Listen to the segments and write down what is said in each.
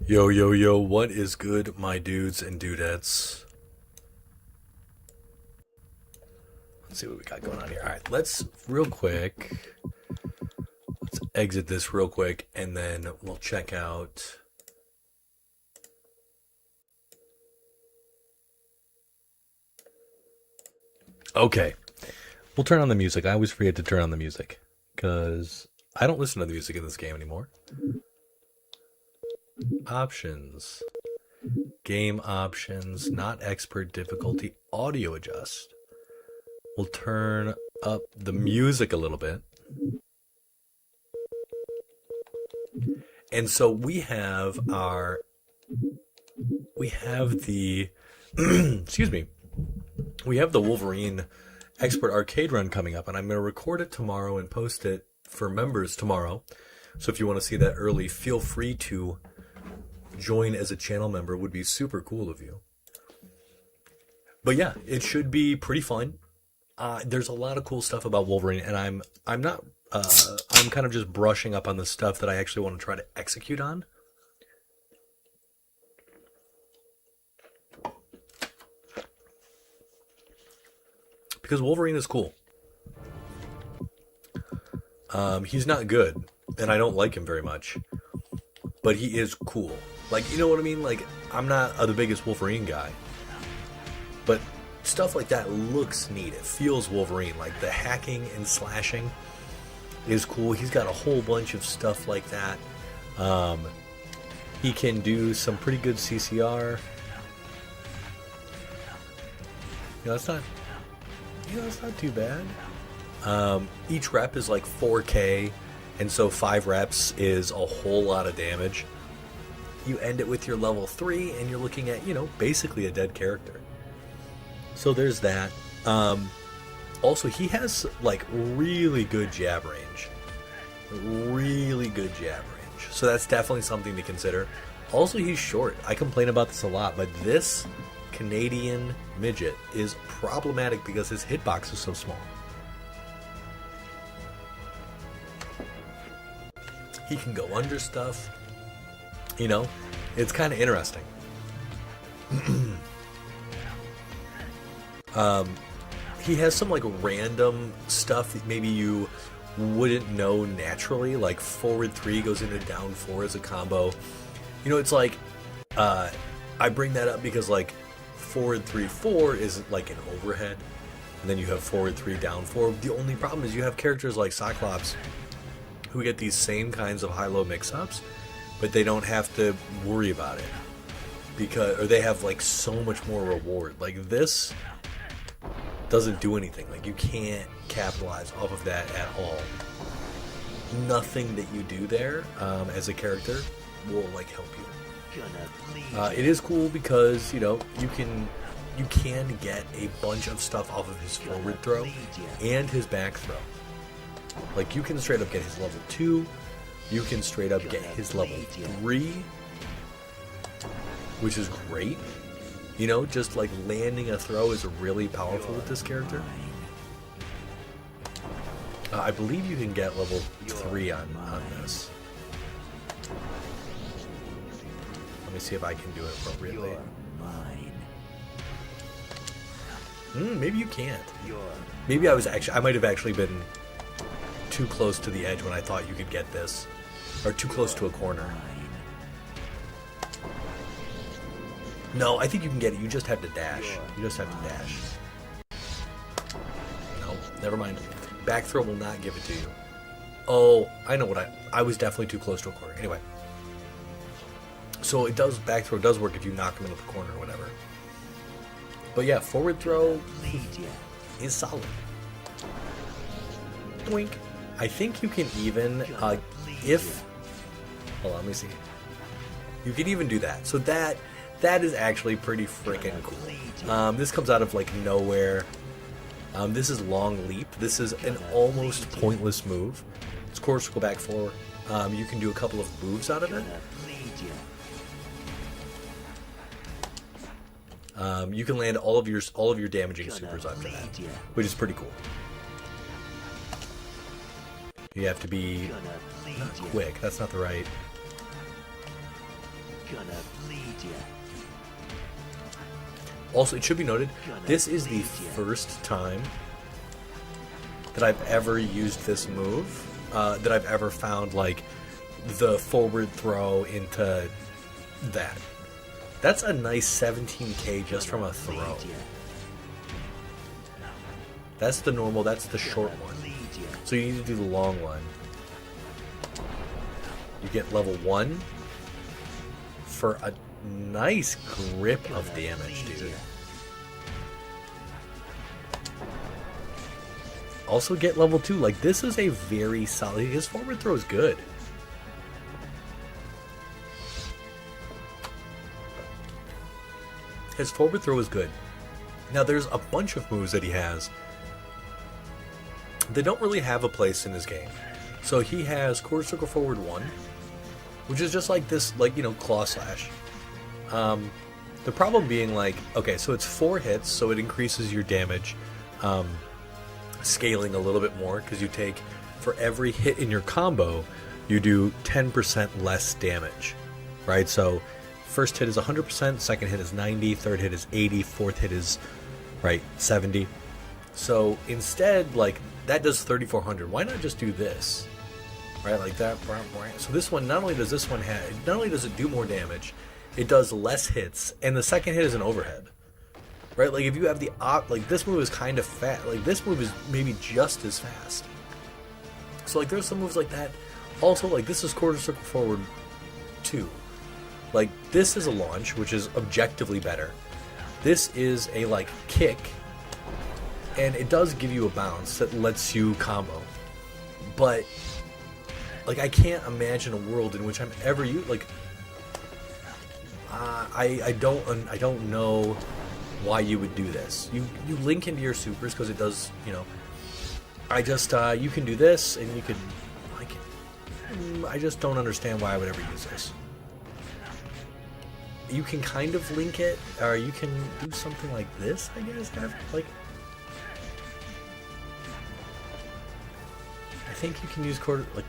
Yo, yo, yo, what is good, my dudes and dudettes? Let's see what we got going on here. Alright, let's exit this real quick, and then we'll check out. Okay, we'll turn on the music. I always forget to turn on the music, because I don't listen to the music in this game anymore. Options. Game options, not expert difficulty, audio adjust. We'll turn up the music a little bit. And so we have the, excuse me, we have the Wolverine Expert Arcade Run coming up, and I'm going to record it tomorrow and post it for members tomorrow. So if you want to see that early, feel free to join as a channel member. It would be super cool of you. But yeah, it should be pretty fun. There's a lot of cool stuff about Wolverine, and I'm kind of just brushing up on the stuff that I actually want to try to execute on. Because Wolverine is cool. He's not good, and I don't like him very much. But he is cool. Like, you know what I mean? Like, I'm not the biggest Wolverine guy. But stuff like that looks neat. It feels Wolverine. Like, the hacking and slashing is cool. He's got a whole bunch of stuff like that. He can do some pretty good CCR. That's not too bad. Each rep is like 4K, and so 5 reps is a whole lot of damage. You end it with your level 3, and you're looking at, basically a dead character. So there's that. Also, he has, like, really good jab range. Really good jab range. So that's definitely something to consider. Also, he's short. I complain about this a lot, but this Canadian midget is problematic because his hitbox is so small. He can go under stuff. It's kind of interesting. He has some like random stuff that maybe you wouldn't know naturally, like forward 3 goes into down 4 as a combo. It's like I bring that up because like forward 3-4 is like an overhead, and then you have forward 3 down 4. The only problem is you have characters like Cyclops who get these same kinds of high-low mix-ups, but they don't have to worry about it or they have like so much more reward. Like this doesn't do anything. Like you can't capitalize off of that at all. Nothing that you do there as a character will like help you. It is cool because you can get a bunch of stuff off of his forward throw and his back throw. Like you can straight up get his level 2. You can straight up get his level 3, which is great. Just like landing a throw is really powerful with this character. I believe you can get level 3 on this. Let me see if I can do it appropriately. Maybe you can't. Maybe I might have actually been too close to the edge when I thought you could get this. Or too close to a corner. No, I think you can get it. You just have to dash. No, never mind. Back throw will not give it to you. Oh, I know what I was definitely too close to a corner. Anyway. So back throw does work if you knock him into the corner or whatever. But yeah, forward throw is solid. Wink. I think you can even, hold on, let me see. You can even do that. So that is actually pretty freaking cool. This comes out of like nowhere. This is long leap. This is an almost pointless move. Of course, go back 4. You can do a couple of moves out of it. You can land all of your damaging supers after that, which is pretty cool. You have to be not quick. That's not the right. Gonna bleed ya. Also, it should be noted, this is the first time that I've ever used this move, that I've ever found, like, the forward throw into that. That's a nice 17k just from a throw. That's the normal, that's the short one. So you need to do the long one. You get level 1 for a nice grip of damage, dude. Also get level 2. Like, this is a very solid... His forward throw is good. His forward throw is good. Now, there's a bunch of moves that he has. They don't really have a place in his game. So he has quarter circle forward 1, which is just like this, like, you know, claw slash. The problem being, like, okay, so it's 4 hits, so it increases your damage, scaling a little bit more, because you take, for every hit in your combo, you do 10% less damage, right? So first hit is 100%, second hit is 90, third hit is 80, fourth hit is, right, 70. So instead, like, that does 3,400. Why not just do this? Right, like that. So this one, not only does this one have, not only does it do more damage, it does less hits, and the second hit is an overhead. Right, like if you have the like this move is kind of fast. Like this move is maybe just as fast. So like there's some moves like that. Also, like this is quarter circle forward 2. Like this is a launch, which is objectively better. This is a like kick, and it does give you a bounce that lets you combo. But like I can't imagine a world in which I'm ever like I don't know why you would do this. You link into your supers because it does, you know. I just you can do this and you could like I just don't understand why I would ever use this. You can kind of link it, or you can do something like this, I guess. Like I think you can use quarter, like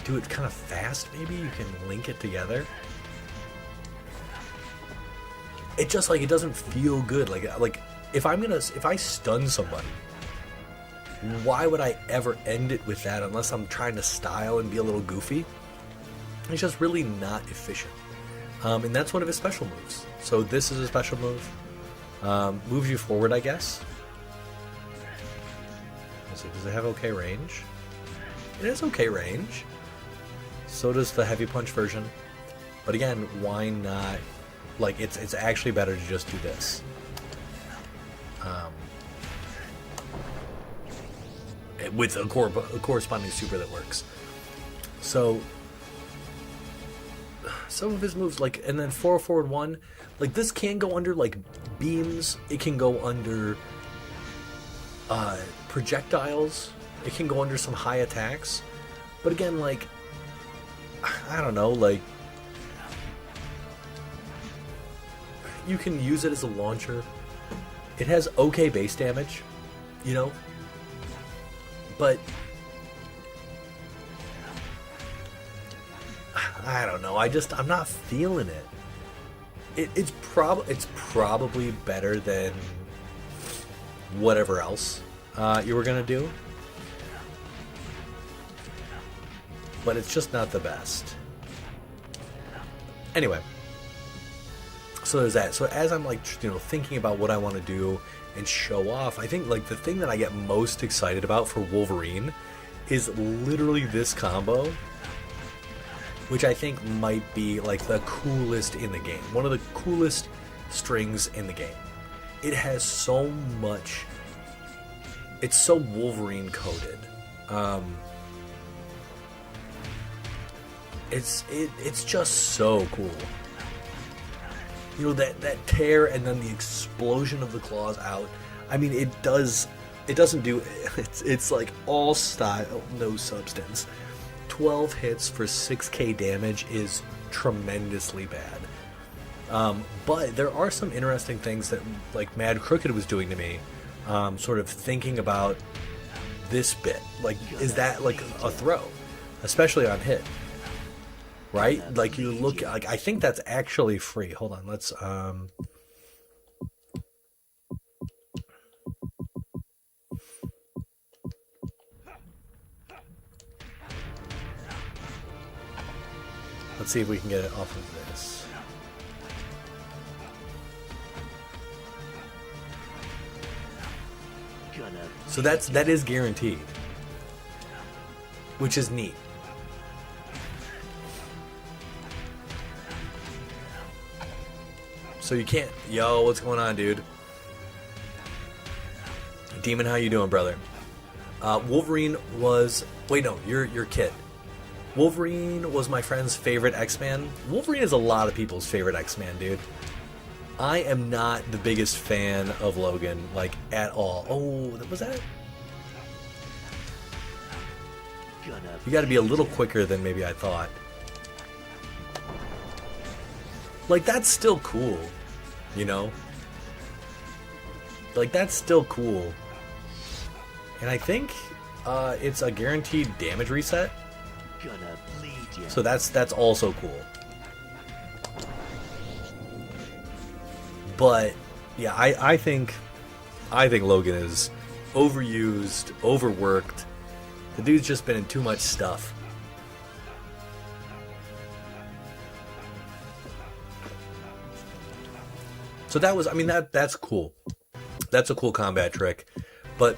do it kind of fast. Maybe you can link it together. It just like it doesn't feel good. Like if I stun somebody, why would I ever end it with that unless I'm trying to style and be a little goofy? It's just really not efficient. And that's one of his special moves. So this is a special move. Moves you forward, I guess. Does it have okay range? It has okay range. So does the heavy punch version. But again, why not? Like it's actually better to just do this. With a corresponding super that works. So some of his moves, like, and then 4 forward 1, like this can go under like beams. It can go under projectiles. It can go under some high attacks. But again, like I don't know, like you can use it as a launcher. It has okay base damage, you know, but I don't know. I'm not feeling it. It's probably better than whatever else you were gonna do, but it's just not the best. Anyway. So there's that. So as I'm like, you know, thinking about what I want to do and show off, I think like the thing that I get most excited about for Wolverine is literally this combo, which I think might be like the coolest in the game. One of the coolest strings in the game. It has so much. It's so Wolverine coded. It's just so cool. You know, that tear and then the explosion of the claws out. I mean, it doesn't do, it's like all style, no substance. 12 hits for 6k damage is tremendously bad. But there are some interesting things that like Mad Crooked was doing to me, sort of thinking about this bit. Like, is that like a throw? Especially on hit. right? Like you look like I think that's actually free. Hold on, let's see if we can get it off of this. So that is guaranteed, which is neat. So you can't. Yo, what's going on, dude? Demon, how you doing, brother? Wolverine was. Wait, no, you're Kit. Wolverine was my friend's favorite X-Man. Wolverine is a lot of people's favorite X-Man, dude. I am not the biggest fan of Logan, like, at all. Oh, was that? You gotta be a little quicker than maybe I thought. Like, that's still cool, you know? Like, that's still cool. And I think it's a guaranteed damage reset. So that's also cool. But yeah, I think Logan is overused, overworked. The dude's just been in too much stuff. So that was, I mean, that's cool. That's a cool combat trick, but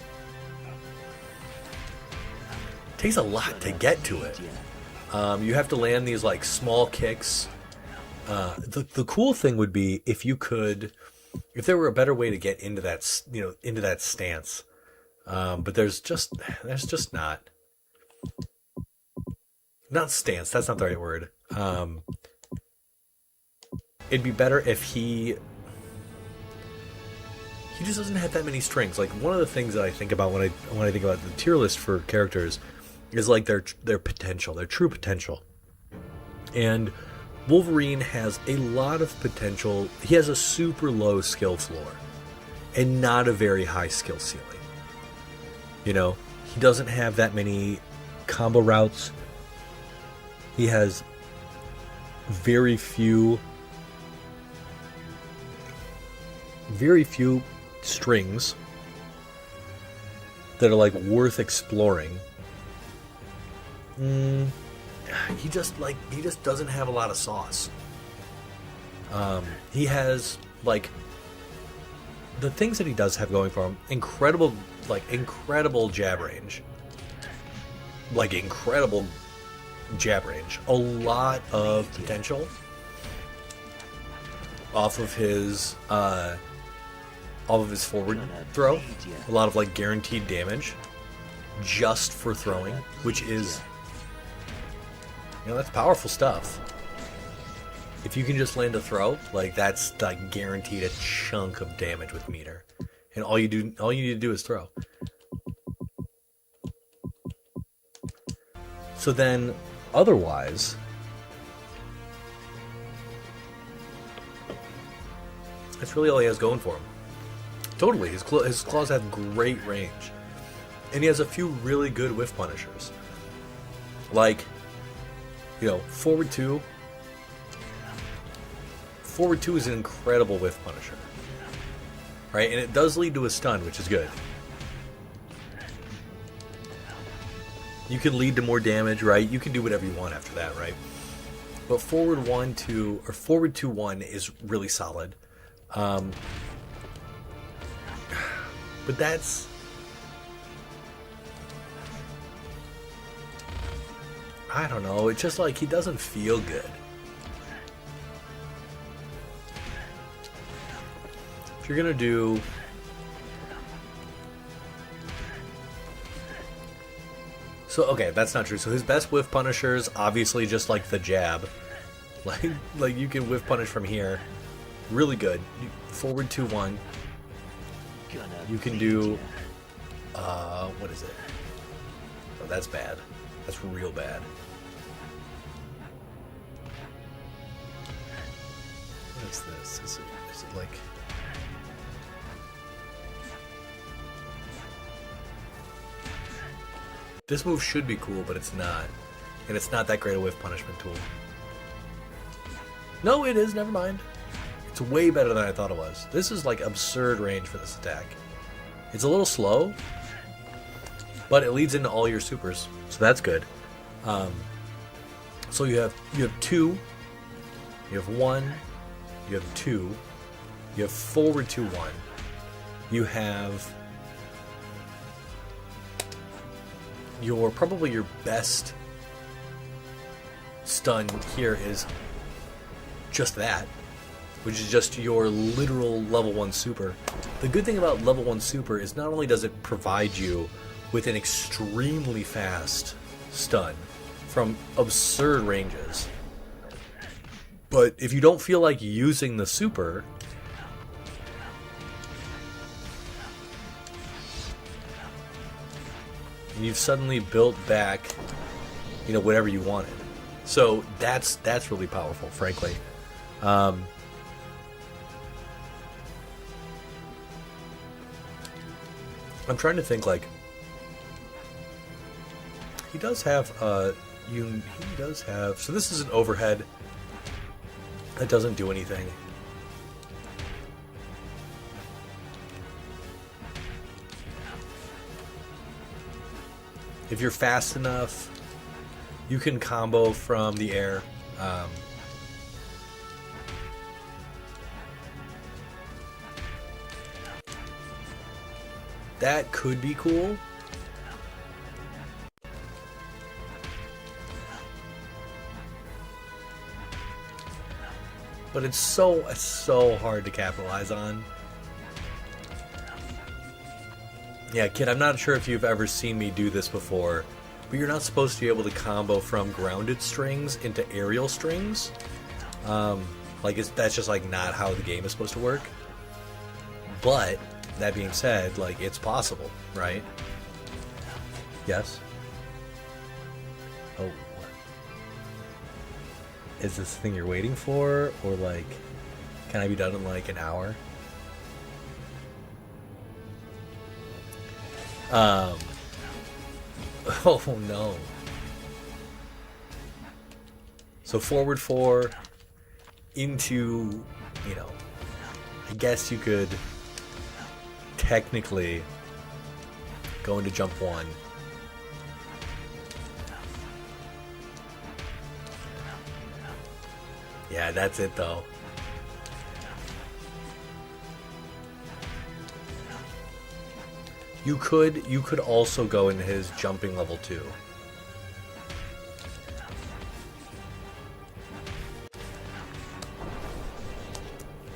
it takes a lot to get to it. You have to land these like small kicks. The cool thing would be if there were a better way to get into that, into that stance. But there's just not stance. That's not the right word. It'd be better if he just doesn't have that many strings. Like, one of the things that I think about when I think about the tier list for characters is like their potential, their true potential. And Wolverine has a lot of potential. He has a super low skill floor and not a very high skill ceiling. You know, he doesn't have that many combo routes. He has very few strings that are like worth exploring. He just doesn't have a lot of sauce. He has like the things that he does have going for him: incredible jab range, a lot of potential off of his forward throw, a lot of like guaranteed damage just for throwing, which is, that's powerful stuff. If you can just land a throw, like, that's like guaranteed a chunk of damage with meter, and all you need to do is throw. So then, otherwise, that's really all he has going for him. Totally, his claws have great range, and he has a few really good whiff punishers. Like, forward two. Forward two is an incredible whiff punisher, right? And it does lead to a stun, which is good. You can lead to more damage, right? You can do whatever you want after that, right? But forward 1-2 or forward 2-1 is really solid. But that's, I don't know. It's just like he doesn't feel good. If you're gonna do, so okay, that's not true. So his best whiff punishers, obviously, just like the jab, like you can whiff punish from here, really good. Forward 2-1. You can do, what is it? Oh, that's bad. That's real bad. What is this? Is it like? This move should be cool, but it's not. And it's not that great a whiff punishment tool. No, it is. Never mind. It's way better than I thought it was. This is like absurd range for this attack. It's a little slow, but it leads into all your supers, so that's good. So you have 2, you have 1, you have 2, you have forward 2, 1. You have probably your best stun here is just that, which is just your literal level 1 super. The good thing about level 1 super is not only does it provide you with an extremely fast stun from absurd ranges, but if you don't feel like using the super, you've suddenly built back, whatever you wanted. So that's really powerful, frankly. I'm trying to think, like, he does have, so this is an overhead that doesn't do anything. If you're fast enough, you can combo from the air. That could be cool. But it's so hard to capitalize on. Yeah, kid, I'm not sure if you've ever seen me do this before, but you're not supposed to be able to combo from grounded strings into aerial strings. That's just like not how the game is supposed to work. But that being said, like, it's possible, right? Yes? Oh. Is this the thing you're waiting for? Or, like, can I be done in, like, an hour? Oh, no. So forward 4 into, I guess you could technically go into jump 1. Yeah, that's it though. You could also go into his jumping level 2. You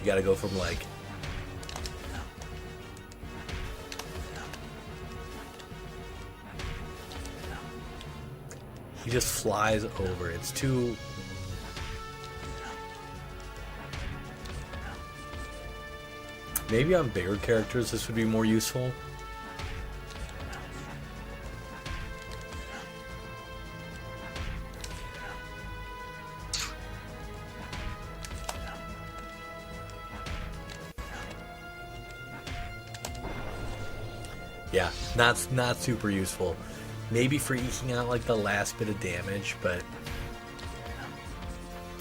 gotta go from like he just flies over. It's too maybe on bigger characters this would be more useful. Yeah, not super useful. Maybe for eking out like the last bit of damage, but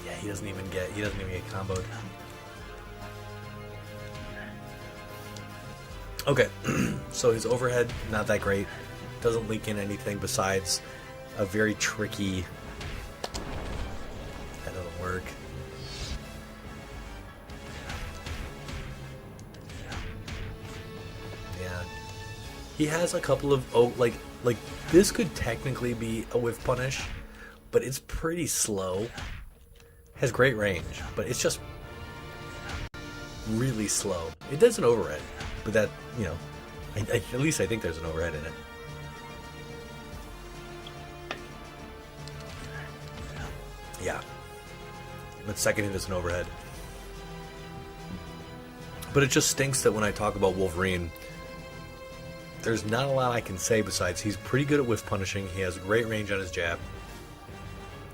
yeah, he doesn't even get comboed. Okay, so his overhead not that great. Doesn't link in anything besides a very tricky. That doesn't work. Yeah. He has a couple of like this could technically be a whiff punish, but it's pretty slow. Has great range, but it's just really slow. It does an overhead, but that at least I think there's an overhead in it. Yeah, but second hit is an overhead. But it just stinks that when I talk about Wolverine, there's not a lot I can say besides he's pretty good at whiff punishing. He has great range on his jab.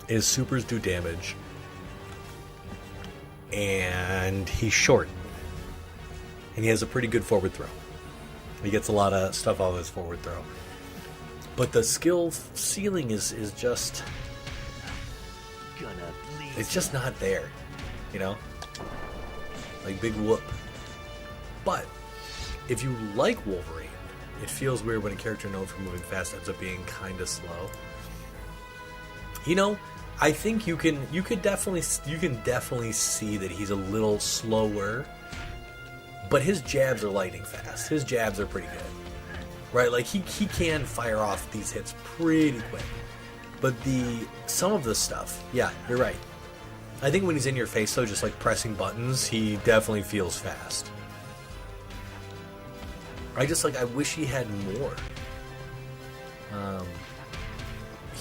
His supers do damage. And he's short. And he has a pretty good forward throw. He gets a lot of stuff off his forward throw. But the skill ceiling is just... it's just not there. you know? Like, big whoop. But, if you like Wolverine, it feels weird when a character known for moving fast ends up being kind of slow. You know, I think you can definitely see that he's a little slower, but his jabs are lightning fast. His jabs are pretty good, right? Like he can fire off these hits pretty quick. But some of the stuff, yeah, you're right. I think when he's in your face though, just like pressing buttons, he definitely feels fast. I wish he had more.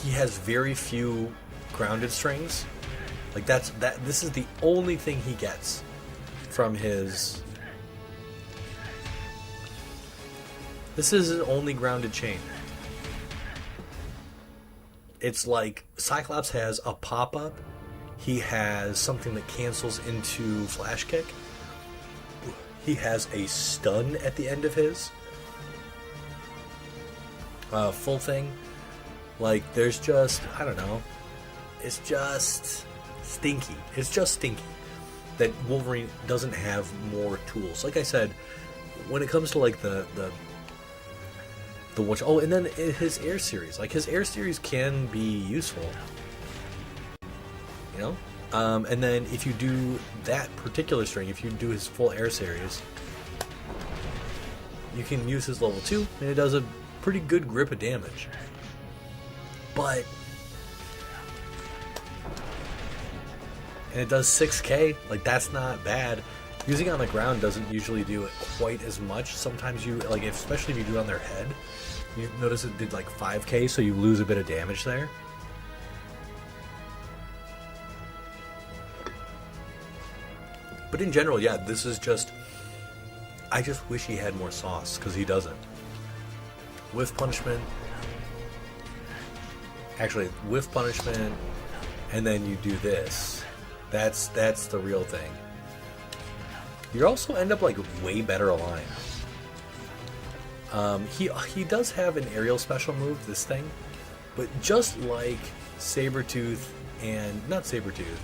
He has very few grounded strings. Like this is the only thing he gets from his. This is his only grounded chain. It's like Cyclops has a pop-up. He has something that cancels into Flash Kick. He has a stun at the end of his full thing. Like, there's just, I don't know. It's just stinky. It's just stinky that Wolverine doesn't have more tools. Like I said, when it comes to like the watch. Oh, and then his air series. Like, his air series can be useful. You know? And then if you do that particular string, if you do his full air series, you can use his level 2, and it does a pretty good grip of damage. But... and it does 6k, like, that's not bad. Using it on the ground doesn't usually do it quite as much. Sometimes you, like, especially if you do it on their head, you notice it did like 5k, so you lose a bit of damage there. But in general, yeah, this is just... I just wish he had more sauce, because he doesn't. Whiff punishment. Actually, whiff punishment, and then you do this. That's the real thing. You also end up like way better aligned. He does have an aerial special move, this thing, but just like Sabretooth and not Sabretooth.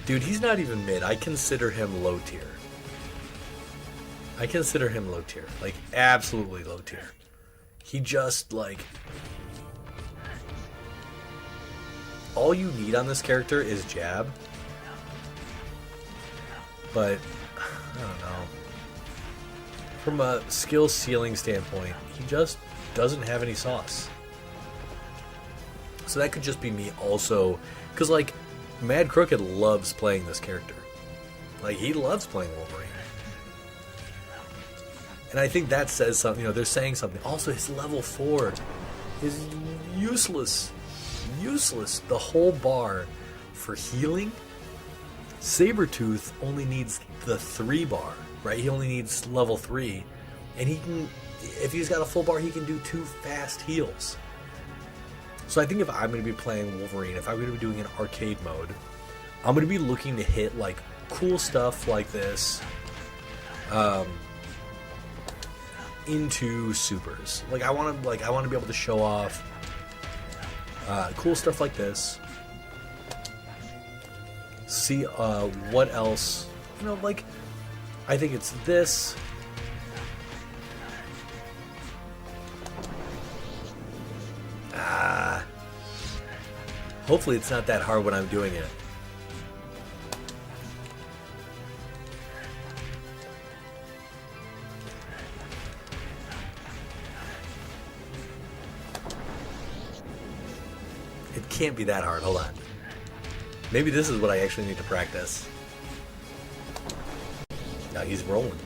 Dude, he's not even mid. I consider him low tier. I consider him low tier. Like, absolutely low tier. He just, like... all you need on this character is jab. But, I don't know. From a skill ceiling standpoint, he just doesn't have any sauce. So that could just be me also. Because, like, Mad Crooked loves playing this character. Like, he loves playing Wolverine. And I think that says something, you know, they're saying something. Also, his level 4 is useless. Useless. The whole bar for healing, Sabretooth only needs the 3 bar, right? He only needs level 3. And he can, if he's got a full bar, he can do 2 fast heals. So I think if I'm going to be playing Wolverine, if I'm going to be doing an arcade mode, I'm going to be looking to hit like cool stuff like this into supers. Like I want to be able to show off cool stuff like this. See what else, you know, like I think it's this. Hopefully it's not that hard when I'm doing it. It can't be that hard. Hold on. Maybe this is what I actually need to practice. Now he's rolling.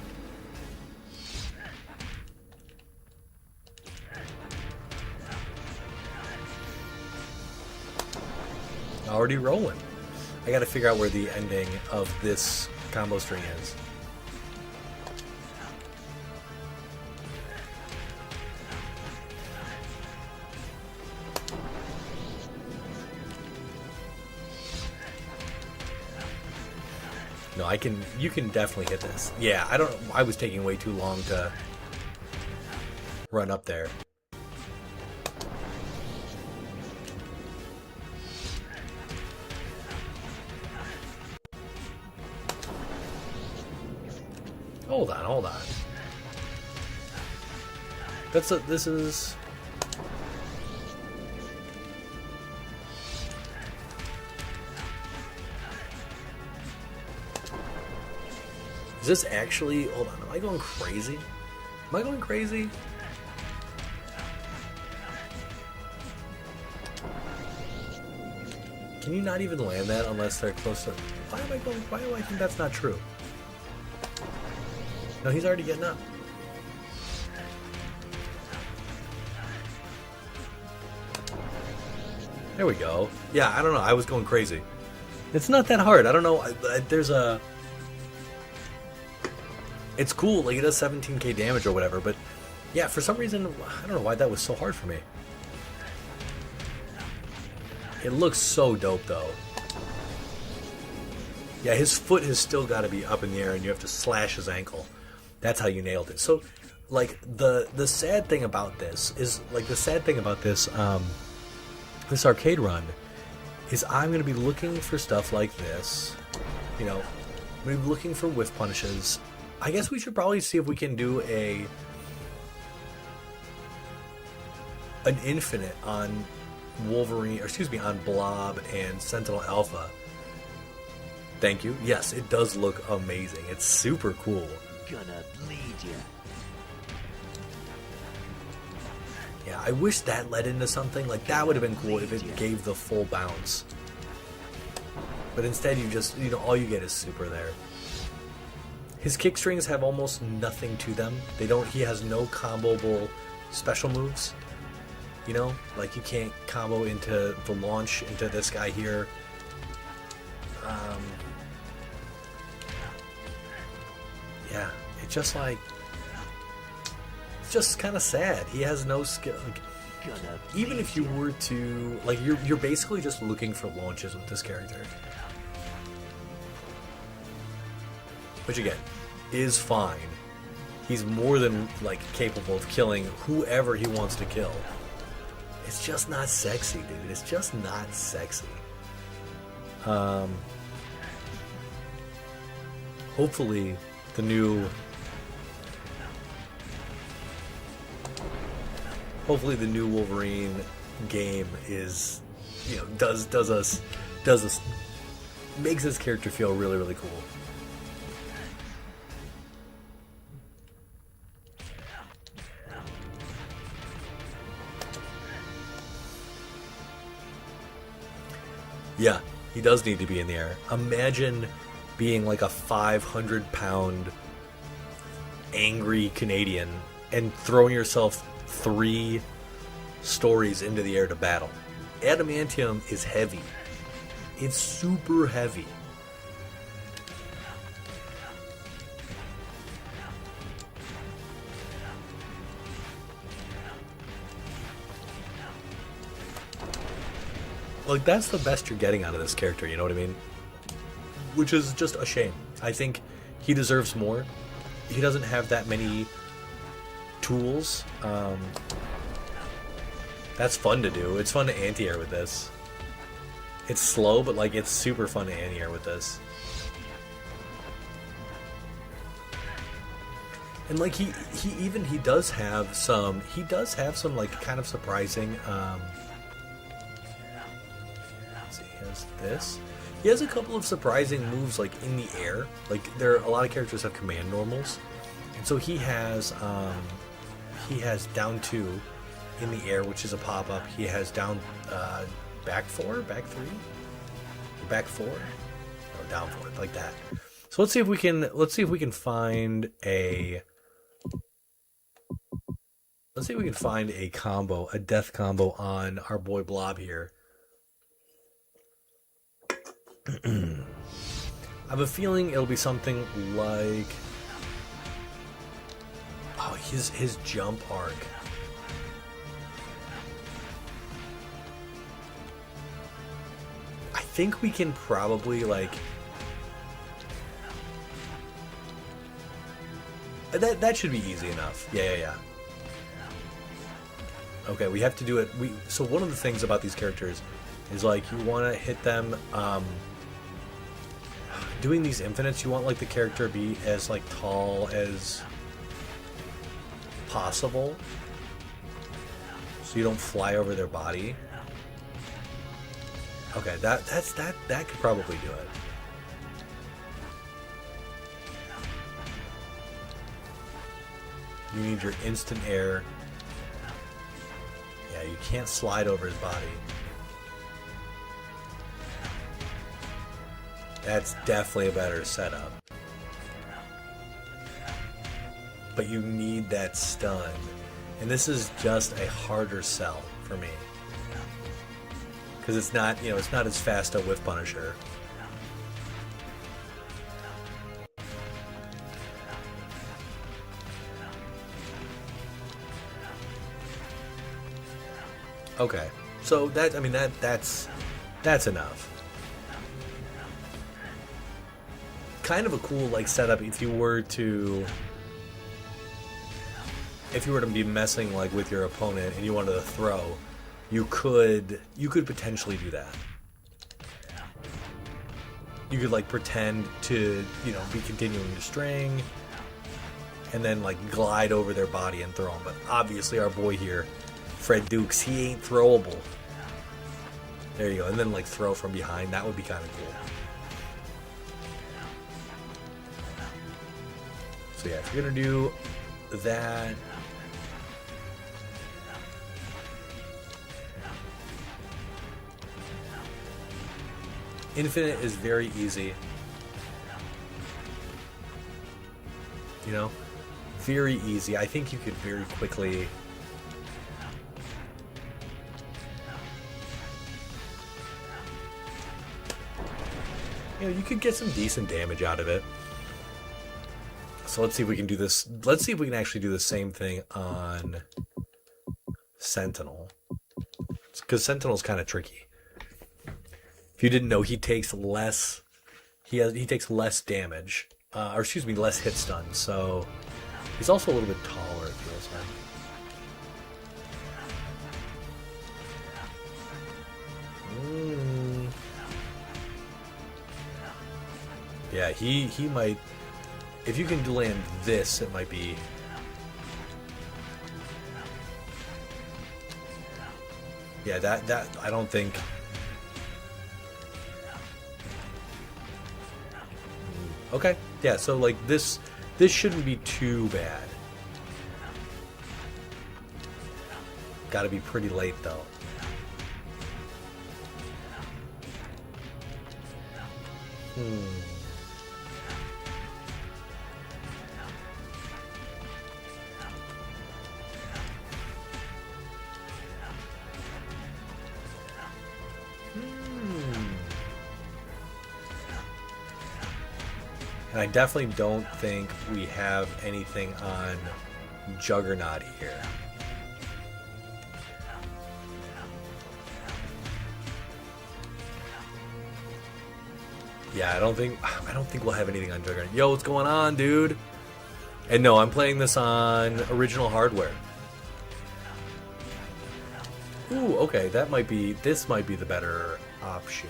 Already rolling. I gotta figure out where the ending of this combo string is. No, you can definitely hit this. Yeah, I was taking way too long to run up there. Hold on, hold on. This is... Is this actually... Hold on, am I going crazy? Am I going crazy? Can you not even land that unless they're close to... Why do I think that's not true? No, he's already getting up. There we go. Yeah, I don't know. I was going crazy. It's not that hard. I don't know. There's a... It's cool. Like, it does 17k damage or whatever, but... Yeah, for some reason, I don't know why that was so hard for me. It looks so dope, though. Yeah, his foot has still got to be up in the air, and you have to slash his ankle. That's how you nailed it. So, like, the sad thing about this is... Like, the sad thing about this... this arcade run is I'm going to be looking for stuff like this. You know, I'm going to be looking for whiff punishes. I guess we should probably see if we can do an infinite on Wolverine, or excuse me, on Blob and Sentinel Alpha. Thank you. Yes, it does look amazing. It's super cool. Gonna bleed you. Yeah, I wish that led into something. Like, that would have been cool if it gave the full bounce. But instead, you just, you know, all you get is super there. His kick strings have almost nothing to them. He has no comboable special moves. You know? Like, you can't combo into the launch into this guy here. Yeah, it's just like... It's just kind of sad. He has no skill. Like, even if you were to... Like, you're basically just looking for launches with this character. Which, again, is fine. He's more than, like, capable of killing whoever he wants to kill. It's just not sexy, dude. It's just not sexy. Hopefully, the new... Hopefully the new Wolverine game is, you know, makes this character feel really, really cool. Yeah, he does need to be in the air. Imagine being like a 500-pound angry Canadian and throwing yourself 3 stories into the air to battle. Adamantium is heavy. It's super heavy. Like, that's the best you're getting out of this character, you know what I mean? Which is just a shame. I think he deserves more. He doesn't have that many tools. That's fun to do. It's fun to anti-air with this. It's slow, but like it's super fun to anti-air with this. And like he does have some like kind of surprising let's see, he has this. He has a couple of surprising moves like in the air. Like a lot of characters have command normals. And so he has down 2 in the air, which is a pop-up. He has down back 4, back 3, back 4, no, down 4, like that. So let's see if we can find a combo, a death combo on our boy Blob here. I have a feeling it'll be something like, oh, his jump arc. I think we can probably like that should be easy enough. Yeah. Okay, we have to do it. So one of the things about these characters is like you want to hit them. doing these infinites, you want like the character to be as like tall as possible, so you don't fly over their body. Okay, that could probably do it. You need your instant air. Yeah, you can't slide over his body. That's definitely a better setup. But you need that stun. And this is just a harder sell for me. Because it's not, you know, it's not as fast a whiff punisher. Okay. So that, I mean, that's enough. Kind of a cool like setup if you were to be messing like with your opponent and you wanted to throw, you could potentially do that. You could like pretend to, you know, be continuing to string and then like glide over their body and throw them. But obviously our boy here, Fred Dukes, he ain't throwable. There you go. And then like throw from behind. That would be kind of cool. So yeah, if you're gonna do that, Infinite is very easy. You know? Very easy. I think you could very quickly... You know, you could get some decent damage out of it. So let's see if we can do this. Let's see if we can actually do the same thing on Sentinel. Because Sentinel's kind of tricky. If you didn't know, he takes less. He takes less damage, or excuse me, less hit stun. So he's also a little bit taller. It feels like. Yeah, he might. If you can land this, it might be. Yeah, that I don't think. Okay, yeah, so like this shouldn't be too bad. Gotta be pretty late though. And I definitely don't think we have anything on Juggernaut here. Yeah, I don't think we'll have anything on Juggernaut. Yo, what's going on, dude? And no, I'm playing this on original hardware. Ooh, okay, this might be the better option.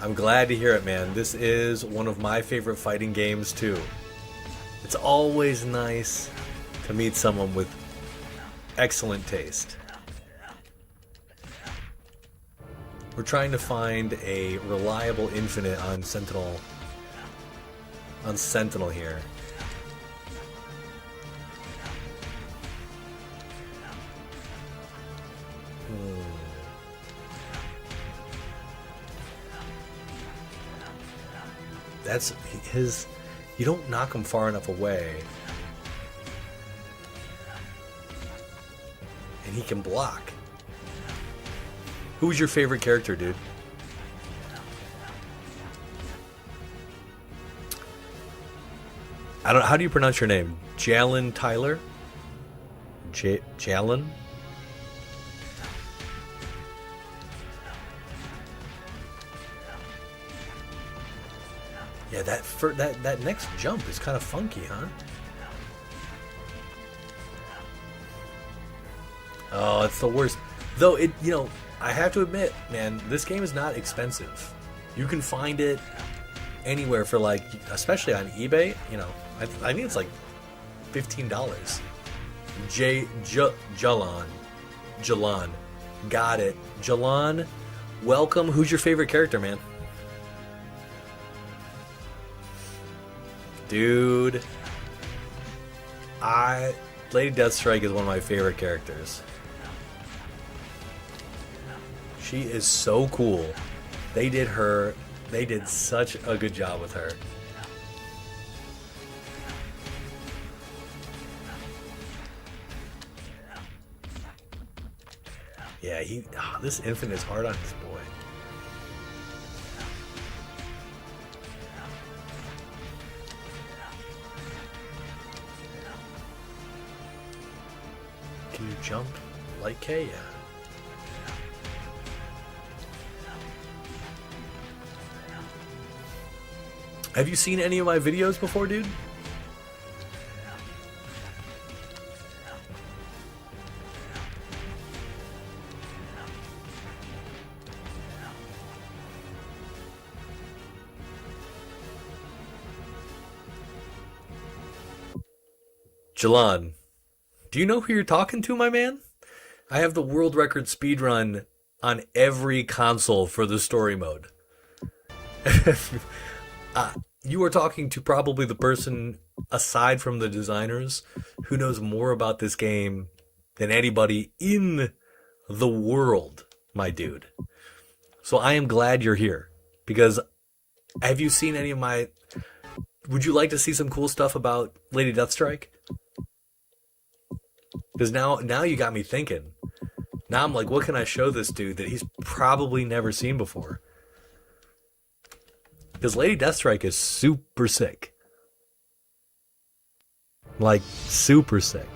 I'm glad to hear it, man. This is one of my favorite fighting games, too. It's always nice to meet someone with excellent taste. We're trying to find a reliable infinite on Sentinel here. That's his. You don't knock him far enough away, and he can block. Who's your favorite character, dude? I don't. How do you pronounce your name? Jalen Tyler? Jalen? Yeah, that next jump is kind of funky, huh? Oh, it's the worst. Though it, you know, I have to admit, man, this game is not expensive. You can find it anywhere for like, especially on eBay. You know, I think it's like $15. Jalan, got it. Jalan, welcome. Who's your favorite character, man? Dude, Lady Deathstrike is one of my favorite characters. She is so cool. They did such a good job with her. Yeah, this infant is hard on this boy. Can you jump like K? Yeah. Have you seen any of my videos before, dude? Jalan, do you know who you're talking to, my man? I have the world record speedrun on every console for the story mode. You are talking to probably the person, aside from the designers, who knows more about this game than anybody in the world, my dude. So I am glad you're here, because have you seen any of my... Would you like to see some cool stuff about Lady Deathstrike? Because now you got me thinking. Now I'm like, what can I show this dude that he's probably never seen before? Because Lady Deathstrike is super sick. Like, super sick.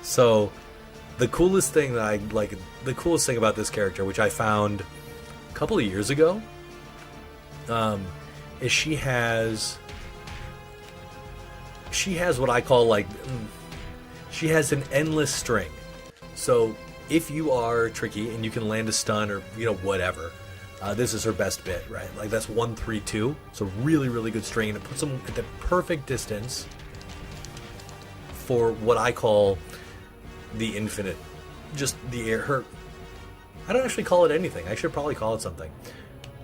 So, the coolest thing about this character, which I found a couple of years ago, is she has what I call, like, she has an endless string. So, if you are tricky and you can land a stun or, whatever, this is her best bit, right? Like, that's 1-3-2. It's a really, really good string, and it puts them at the perfect distance for what I call the infinite. Just the air. I don't actually call it anything. I should probably call it something.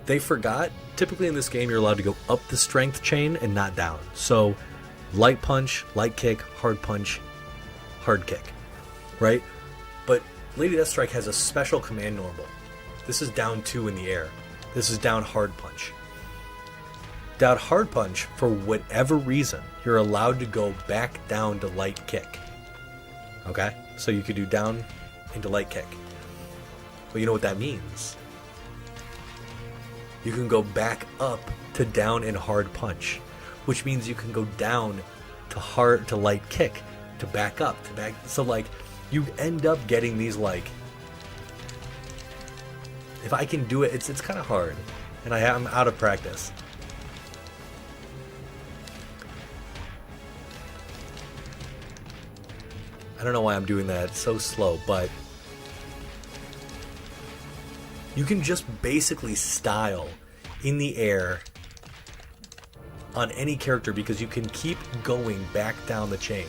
They forgot, typically in this game, you're allowed to go up the strength chain and not down. So, light punch, light kick, hard punch, hard kick, right? But Lady Deathstrike has a special command normal. This is down 2 in the air. This is down hard punch. Down hard punch, for whatever reason, you're allowed to go back down to light kick. Okay? So you could do down into light kick. But you know what that means? You can go back up to down and hard punch, which means you can go down to light kick, to back up, to back. So, like, you end up getting these, like, if I can do it, it's kind of hard, and I'm out of practice. I don't know why I'm doing that. It's so slow, but you can just basically style in the air on any character because you can keep going back down the chain.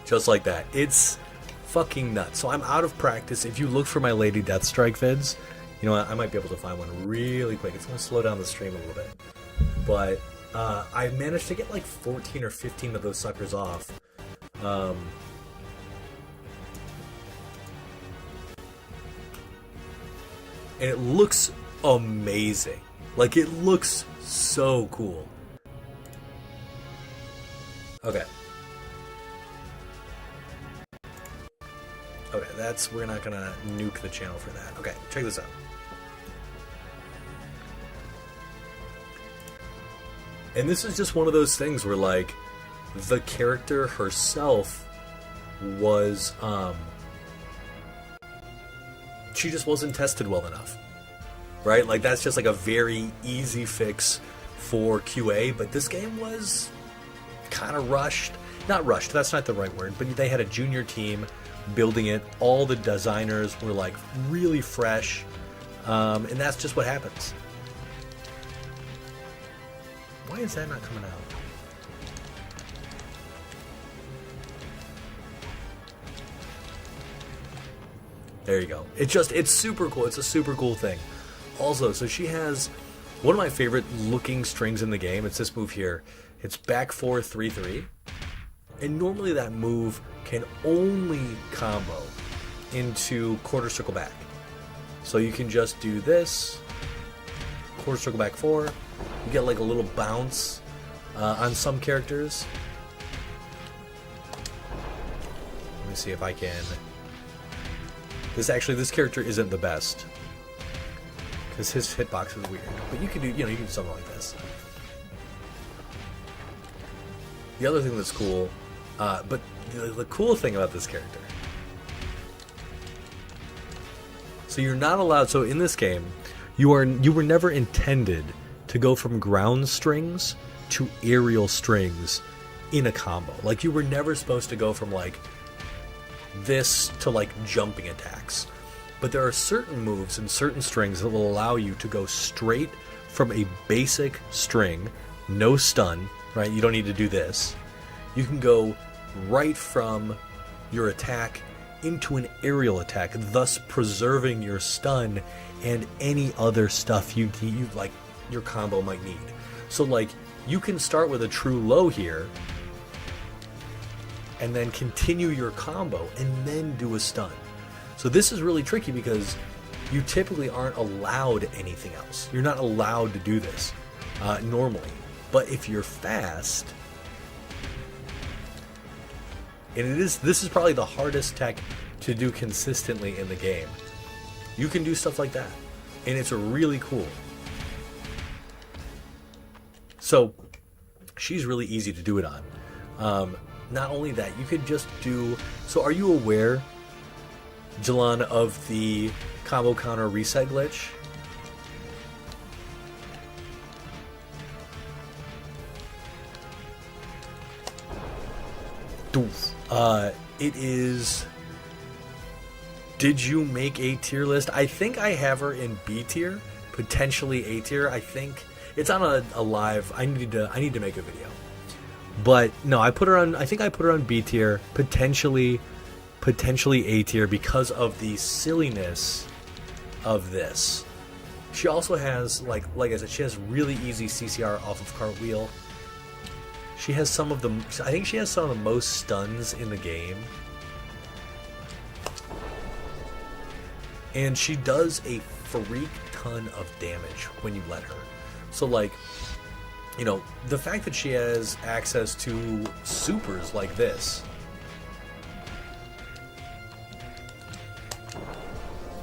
Just like that. It's fucking nuts. So I'm out of practice. If you look for my Lady Deathstrike vids, I might be able to find one really quick. It's going to slow down the stream a little bit. But I managed to get like 14 or 15 of those suckers off. And it looks amazing. Like, it looks so cool. Okay. Okay, we're not gonna nuke the channel for that. Okay, check this out. And this is just one of those things where, like, the character herself was, she just wasn't tested well enough. right? Like that's just like a very easy fix for QA, but this game was kind of rushed. Not rushed, that's not the right word, but they had a junior team building it. All the designers were like really fresh, and that's just what happens. Why is that not coming out? There you go. It's super cool. It's a super cool thing. Also, so she has one of my favorite looking strings in the game. It's this move here. It's back 4-3-3. And normally that move can only combo into quarter circle back. So you can just do this, quarter circle back 4. You get like a little bounce on some characters. Let me see if I can. This character isn't the best because his hitbox is weird. But you can do, you can do something like this. The other thing that's cool, but the cool thing about this character. So you're not allowed. So in this game, you were never intended to go from ground strings to aerial strings in a combo. Like you were never supposed to go from like this to like jumping attacks. But there are certain moves and certain strings that will allow you to go straight from a basic string, no stun, right? You don't need to do this. You can go right from your attack into an aerial attack, thus preserving your stun and any other stuff you like your combo might need. So like you can start with a true low here and then continue your combo and then do a stun. So this is really tricky because you typically aren't allowed anything else. You're not allowed to do this normally. But if you're fast, and this is probably the hardest tech to do consistently in the game, you can do stuff like that. And it's really cool. So she's really easy to do it on. Not only that, you could just do... So are you aware, Jalon, of the combo counter reset glitch? It is... Did you make a tier list? I think I have her in B tier, potentially A tier. I think it's on a live. I need to make a video. But no, I put her on. I think I put her on B tier, potentially A tier because of the silliness of this. She also has like I said, she has really easy CCR off of cartwheel. She has some of the. I think she has some of the most stuns in the game, and she does a freak ton of damage when you let her. So like. The fact that she has access to supers like this,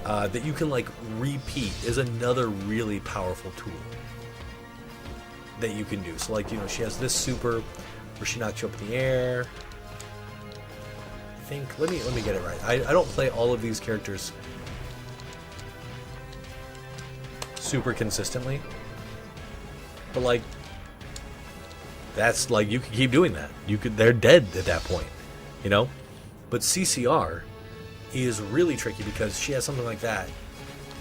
that you can like repeat, is another really powerful tool that you can do. So like, she has this super where she knocks you up in the air. I think, let me get it right. I don't play all of these characters super consistently, but like, that's like, you can keep doing that. They're dead at that point, But CCR is really tricky because she has something like that.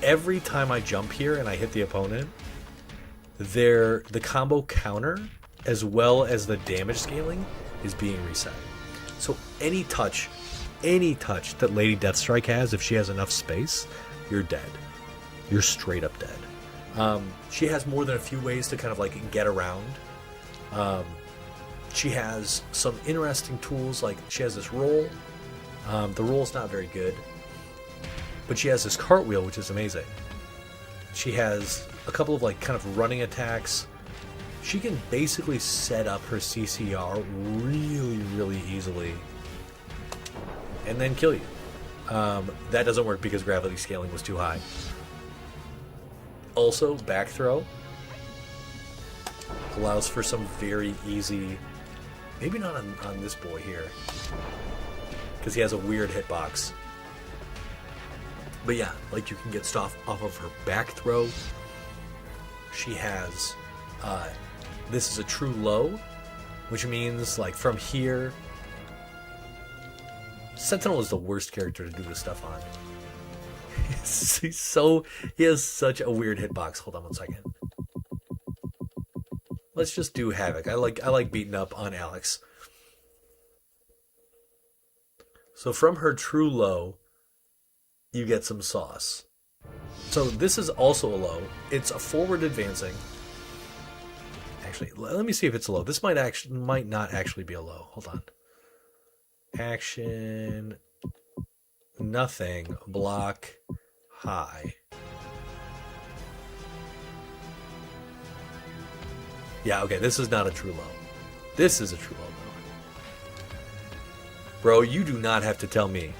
Every time I jump here and I hit the opponent, the combo counter as well as the damage scaling is being reset. So any touch that Lady Deathstrike has, if she has enough space, you're dead. You're straight up dead. She has more than a few ways to kind of like get around. She has some interesting tools, like she has this roll. The roll's not very good, but she has this cartwheel, which is amazing. She has a couple of like kind of running attacks. She can basically set up her CCR really, really easily and then kill you. That doesn't work because gravity scaling was too high. Also, back throw allows for some very easy, maybe not on this boy here, because he has a weird hitbox. But yeah, like you can get stuff off of her back throw. She has, this is a true low, which means like from here, Sentinel is the worst character to do this stuff on. He has such a weird hitbox. Hold on one second. Let's just do Havoc. I like beating up on Alex. So from her true low, you get some sauce. So this is also a low. It's a forward advancing. Actually, let me see if it's a low. This might not actually be a low. Hold on. Action. Nothing. Block. High. Yeah, okay, this is not a true low. This is a true low, though. Bro, you do not have to tell me.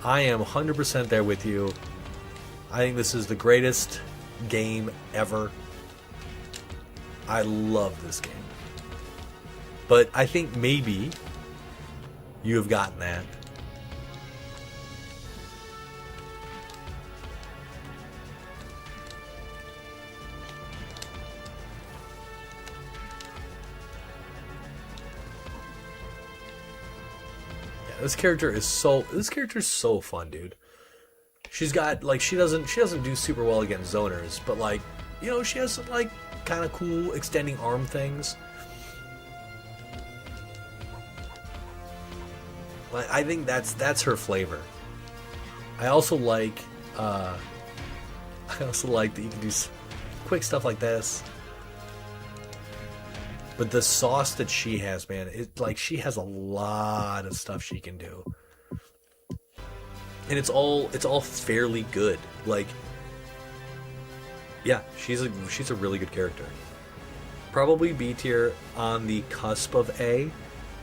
I am 100% there with you. I think this is the greatest game ever. I love this game. But I think maybe you have gotten that. This character is so fun, dude. She's got like she doesn't do super well against zoners, but like, you know, she has some like kind of cool extending arm things. Like, I think that's her flavor. I also like that you can do quick stuff like this. But the sauce that she has, man, she has a lot of stuff she can do. And it's all fairly good. Like, yeah, she's a really good character. Probably B tier on the cusp of A,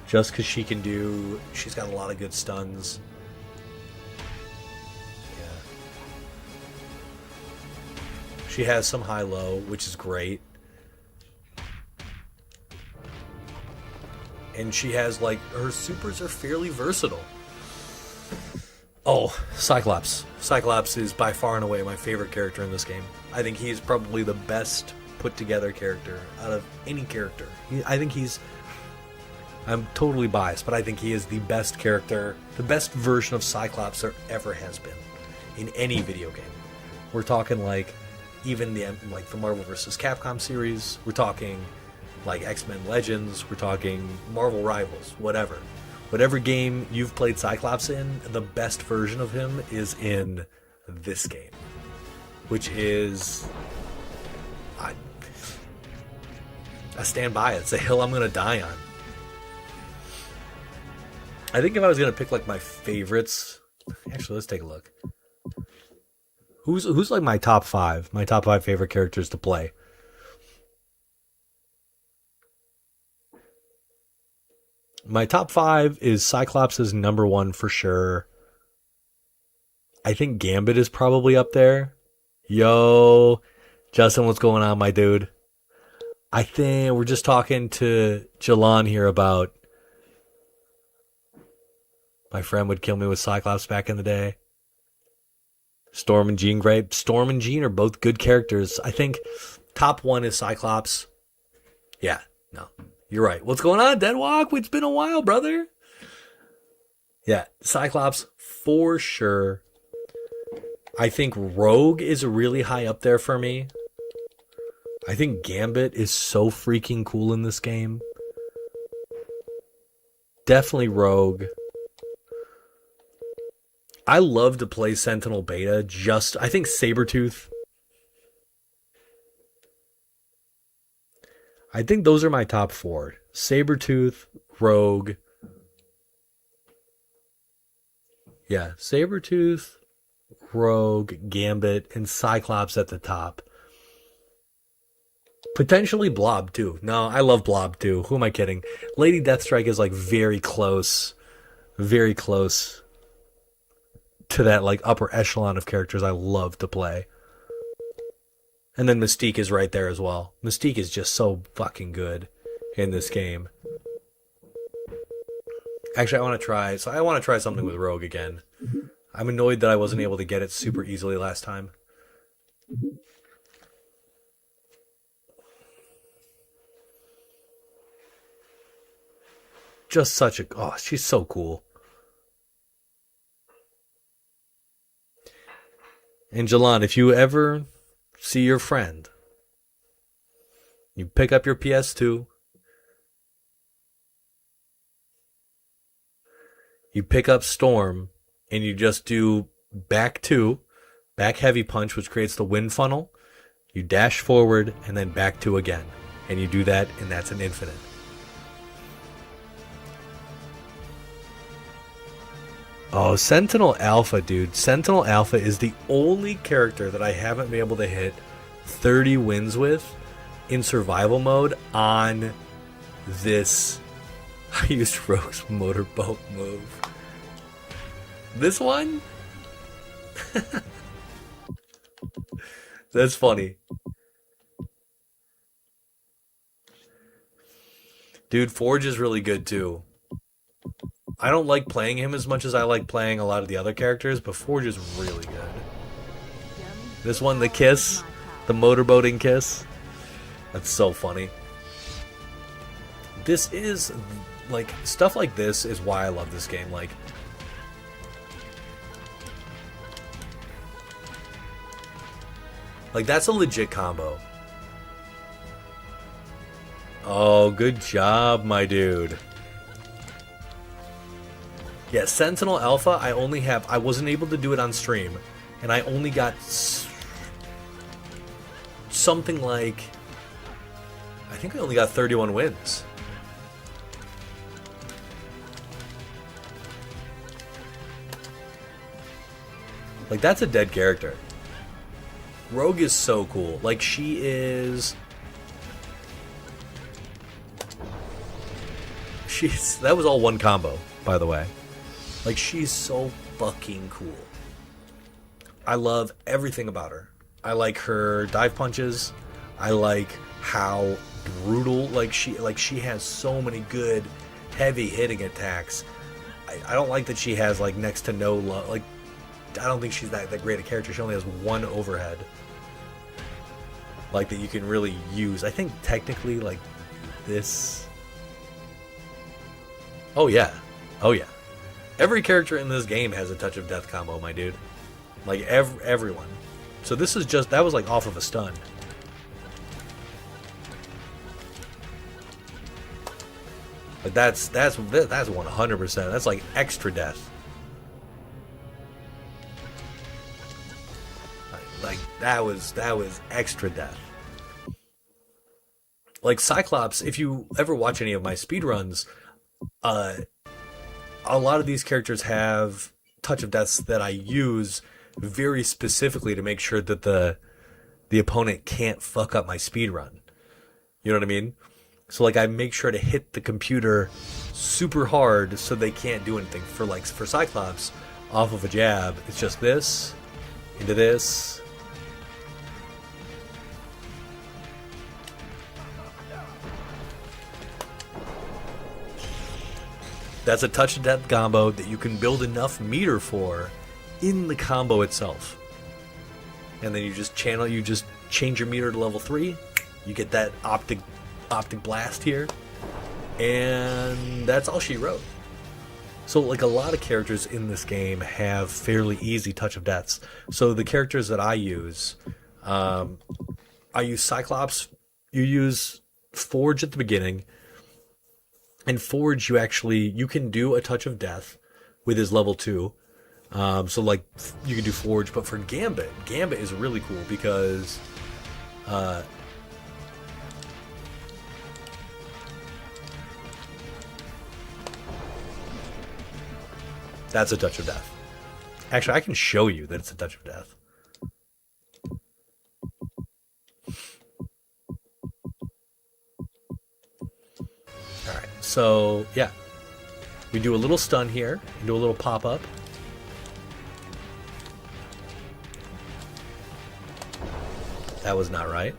just because she's got a lot of good stuns. Yeah. She has some high-low, which is great. And she has, like, her supers are fairly versatile. Oh, Cyclops. Cyclops is by far and away my favorite character in this game. I think he's probably the best put-together character out of any character. I'm totally biased, but I think he is the best character, the best version of Cyclops there ever has been in any video game. We're talking, like, even the Marvel vs. Capcom series. We're talking like X-Men Legends, we're talking Marvel Rivals, whatever. Whatever game you've played Cyclops in, the best version of him is in this game. Which is... I stand by it. It's a hill I'm going to die on. I think if I was going to pick like my favorites... Actually, let's take a look. Who's like my top 5? My top 5 favorite characters to play. My top 5 is Cyclops is number 1 for sure. I think Gambit is probably up there. Yo, Justin, what's going on, my dude? I think we're just talking to Jalon here about my friend would kill me with Cyclops back in the day. Storm and Jean Grey. Storm and Jean are both good characters. I think top 1 is Cyclops. Yeah, no. You're right. What's going on, Deadwalk? It's been a while, brother. Yeah, Cyclops for sure. I think Rogue is really high up there for me. I think Gambit is so freaking cool in this game. Definitely Rogue. I love to play Sentinel Beta. I think Sabretooth. I think those are my top 4. Sabretooth, Rogue. Yeah, Sabretooth, Rogue, Gambit, and Cyclops at the top. Potentially Blob, too. No, I love Blob, too. Who am I kidding? Lady Deathstrike is, like, very close to that, like, upper echelon of characters I love to play. And then Mystique is right there as well. Mystique is just so fucking good in this game. Actually, I want to try something with Rogue again. I'm annoyed that I wasn't able to get it super easily last time. Just such a... Oh, she's so cool. And Jalan, if you ever see your friend, you pick up your PS2, you pick up Storm, and you just do back two, back heavy punch, which creates the wind funnel. You dash forward, and then back two again. And you do that, and that's an infinite. Oh, Sentinel Alpha, dude. Sentinel Alpha is the only character that I haven't been able to hit 30 wins with in survival mode on this. I used Rogue's motorboat move. This one? That's funny. Dude, Forge is really good too. I don't like playing him as much as I like playing a lot of the other characters, but Forge is really good. This one, the kiss, the motorboating kiss. That's so funny. This is, like, stuff like this is why I love this game. Like, that's a legit combo. Oh, good job, my dude. Yeah, Sentinel Alpha, I wasn't able to do it on stream, and I only got something like, I think I only got 31 wins. Like, that's a dead character. Rogue is so cool. Like, she is... That was all one combo, by the way. Like, she's so fucking cool. I love everything about her. I like her dive punches. I like how brutal, she has so many good heavy hitting attacks. I don't like that she has, like, next to no love. Like, I don't think she's that great a character. She only has one overhead, like, that you can really use. I think technically, like, this... Oh yeah. Oh yeah. Every character in this game has a touch of death combo, my dude. Like, everyone. So this is just... That was, like, off of a stun. Like, that's 100%. That's, like, extra death. Like, that was extra death. Like, Cyclops, if you ever watch any of my speedruns, a lot of these characters have touch of deaths that I use very specifically to make sure that the opponent can't fuck up my speed run. You know what I mean? So, like, I make sure to hit the computer super hard so they can't do anything. For Cyclops, off of a jab, it's just this, into this. That's a touch of death combo that you can build enough meter for in the combo itself. And then you just change your meter to level 3. You get that optic blast here. And that's all she wrote. So, like, a lot of characters in this game have fairly easy touch of deaths. So the characters that I use Cyclops. You use Forge at the beginning. And Forge, you can do a touch of death with his level 2. So, like, you can do Forge, but for Gambit is really cool because that's a touch of death. Actually, I can show you that it's a touch of death. Alright, so, yeah. We do a little stun here, and do a little pop-up. That was not right.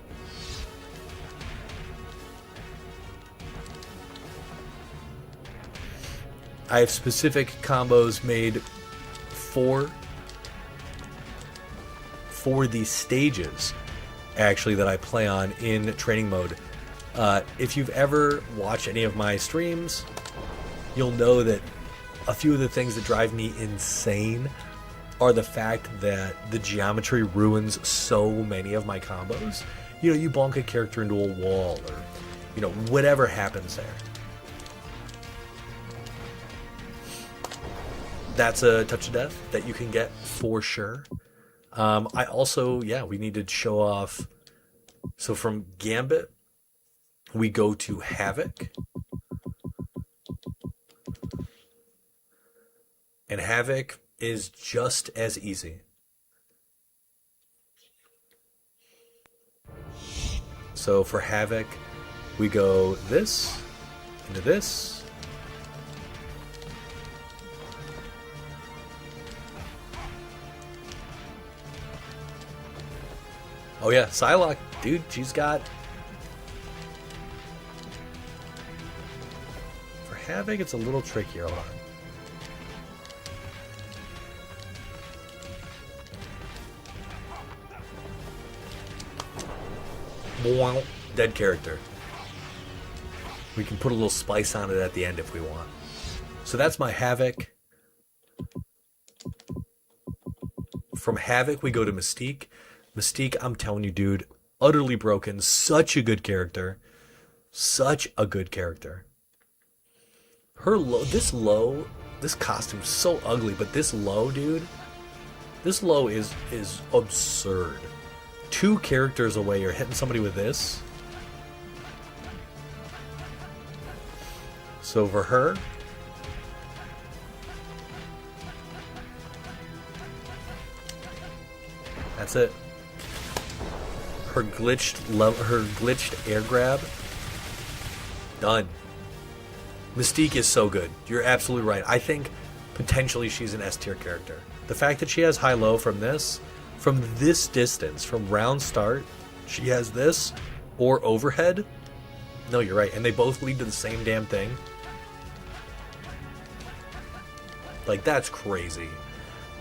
I have specific combos made for for the stages, actually, that I play on in training mode. If you've ever watched any of my streams, you'll know that a few of the things that drive me insane are the fact that the geometry ruins so many of my combos. You know, you bonk a character into a wall, or, you know, whatever happens there. That's a touch of death that you can get for sure. I also, yeah, we need to show off. So from Gambit, we go to Havoc. And Havoc is just as easy. So for Havoc, we go this, into this. Oh yeah, Psylocke, dude, she's got... For Havoc, it's a little trickier, hold on. Dead character. We can put a little spice on it at the end if we want. So that's my Havoc. From Havoc, we go to Mystique. Mystique, I'm telling you, dude, utterly broken. Such a good character. Such a good character. Her this costume's so ugly, but this low, dude, this low is absurd. 2 characters away, you're hitting somebody with this. So for her, that's it. Her glitched air grab, done. Mystique is so good. You're absolutely right. I think potentially she's an S tier character. The fact that she has high-low from this distance, from round start, she has this, or overhead. No, you're right. And they both lead to the same damn thing. Like, that's crazy.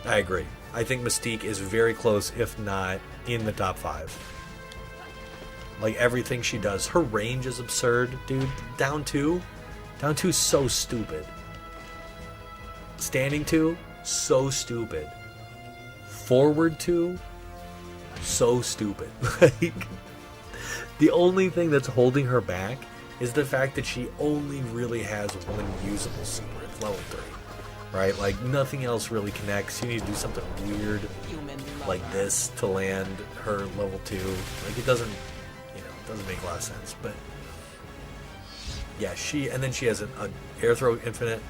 I agree. I think Mystique is very close, if not in the top 5. Like, everything she does. Her range is absurd, dude. Down 2 is so stupid. Standing 2, so stupid. Forward 2, so stupid. Like, the only thing that's holding her back is the fact that she only really has one usable super. It's level 3. Right? Like, nothing else really connects. You need to do something weird like this to land her level 2. Like, it doesn't, it doesn't make a lot of sense. But, yeah, and then she has an air throw infinite.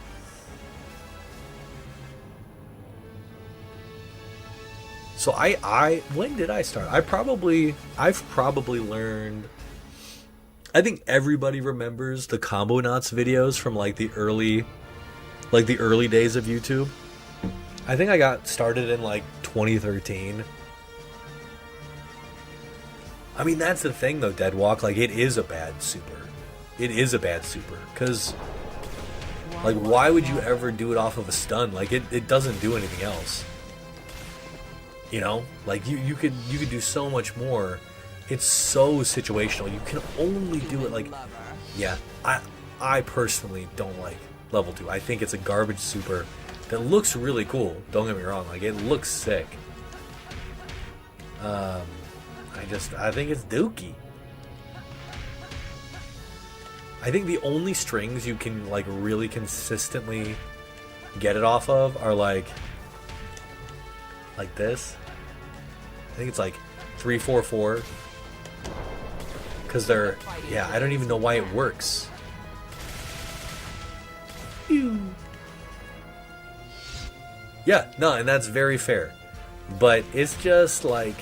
So when did I start? I've probably learned, I think everybody remembers the Combo Knots videos from like the early days of YouTube. I think I got started in like 2013. I mean, that's the thing though, Deadwalk, like it is a bad super. It is a bad super, because like why would you ever do it off of a stun? Like it doesn't do anything else. You know? Like you could do so much more. It's so situational. You can only do it like, yeah, I personally don't like level 2. I think it's a garbage super that looks really cool. Don't get me wrong, like it looks sick. I think it's dookie. I think the only strings you can like really consistently get it off of are like this. I think it's like 3, 4, 4. Because they're, yeah, I don't even know why it works. Yeah, no, and that's very fair. But it's just like,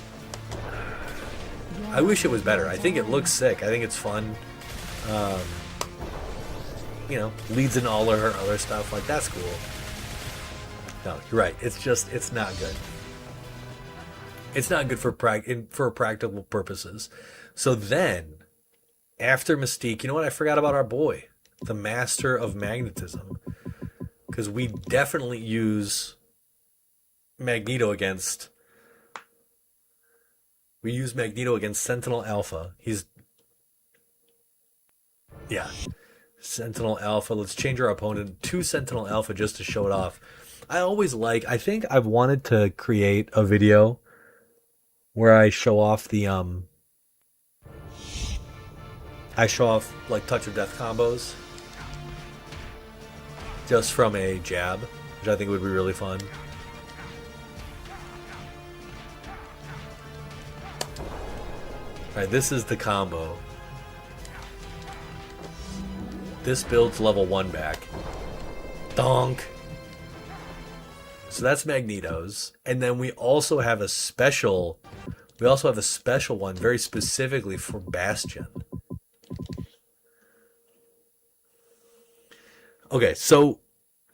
I wish it was better. I think it looks sick. I think it's fun. Leads in all of her other stuff. Like, that's cool. No, you're right. It's just, it's not good. It's not good for practical purposes. So then, after Mystique, you know what? I forgot about our boy, the Master of Magnetism. Because we definitely use Magneto against We use Magneto against Sentinel Alpha. He's yeah, Sentinel Alpha. Let's change our opponent to Sentinel Alpha just to show it off. I think I've wanted to create a video where I show off like touch of death combos just from a jab, which I think would be really fun. Alright, this is the combo. This builds level 1 back. Donk! So that's Magneto's. And then we also have a special one very specifically for Bastion. Okay, so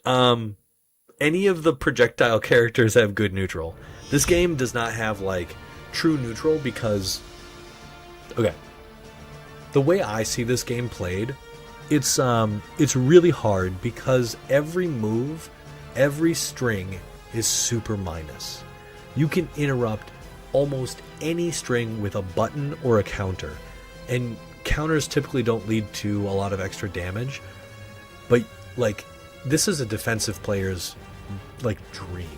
any of the projectile characters have good neutral. This game does not have like true neutral because okay. The way I see this game played, it's really hard because every move, every string is super minus. You can interrupt almost any string with a button or a counter. And counters typically don't lead to a lot of extra damage. But like this is a defensive player's like dream.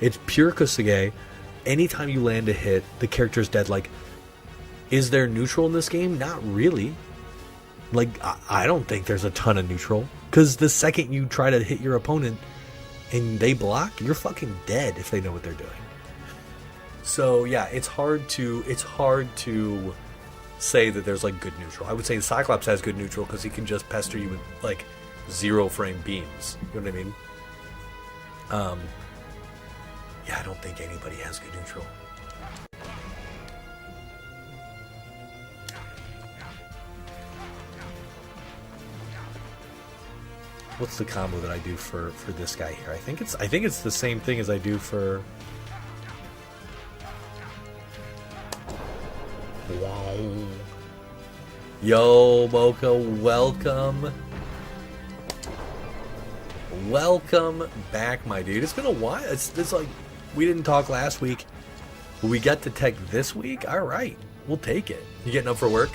It's pure Kosuge. Anytime you land a hit, the character's dead. Like, is there neutral in this game? Not really. Like, I don't think there's a ton of neutral. Because the second you try to hit your opponent and they block, you're fucking dead if they know what they're doing. So yeah, it's hard to say that there's like good neutral. I would say Cyclops has good neutral because he can just pester you with like 0 frame beams. You know what I mean? Yeah, I don't think anybody has good neutral. What's the combo that I do for this guy here? I think it's the same thing as I do for. Wow. Yo, Mocha, welcome. Welcome back, my dude. It's been a while. It's like we didn't talk last week. We got to tech this week? Alright. We'll take it. You getting up for work?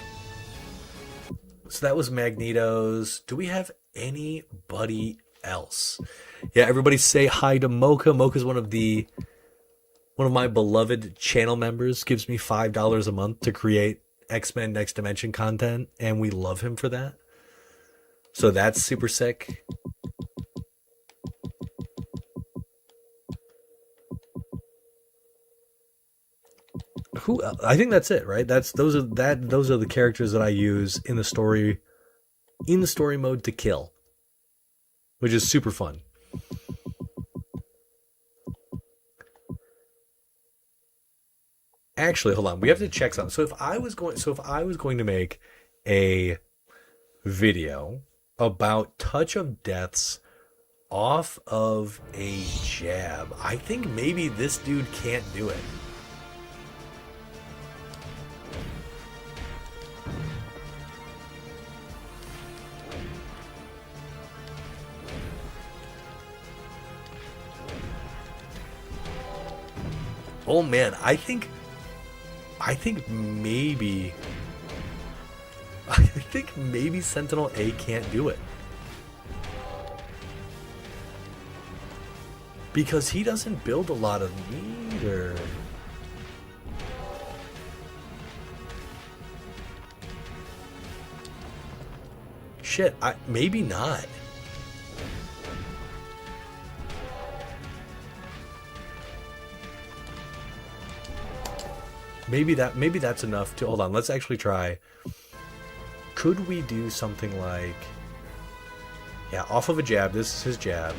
So that was Magneto's. Do we have anybody else? Yeah, everybody say hi to Mocha. Mocha's one of my beloved channel members. Gives me $5 a month to create X-Men Next Dimension content, and we love him for that. So that's super sick. Who? I think that's it, right? Those are the characters that I use in the story mode to kill, which is super fun. Actually, hold on. We have to check something. So if I was going to make a video about touch of deaths off of a jab, I think maybe this dude can't do it. Oh man, I think maybe Sentinel A can't do it. Because he doesn't build a lot of meter. Shit, maybe not. Maybe that's enough to hold on. Let's actually try. Could we do something like, yeah, off of a jab? This is his jab.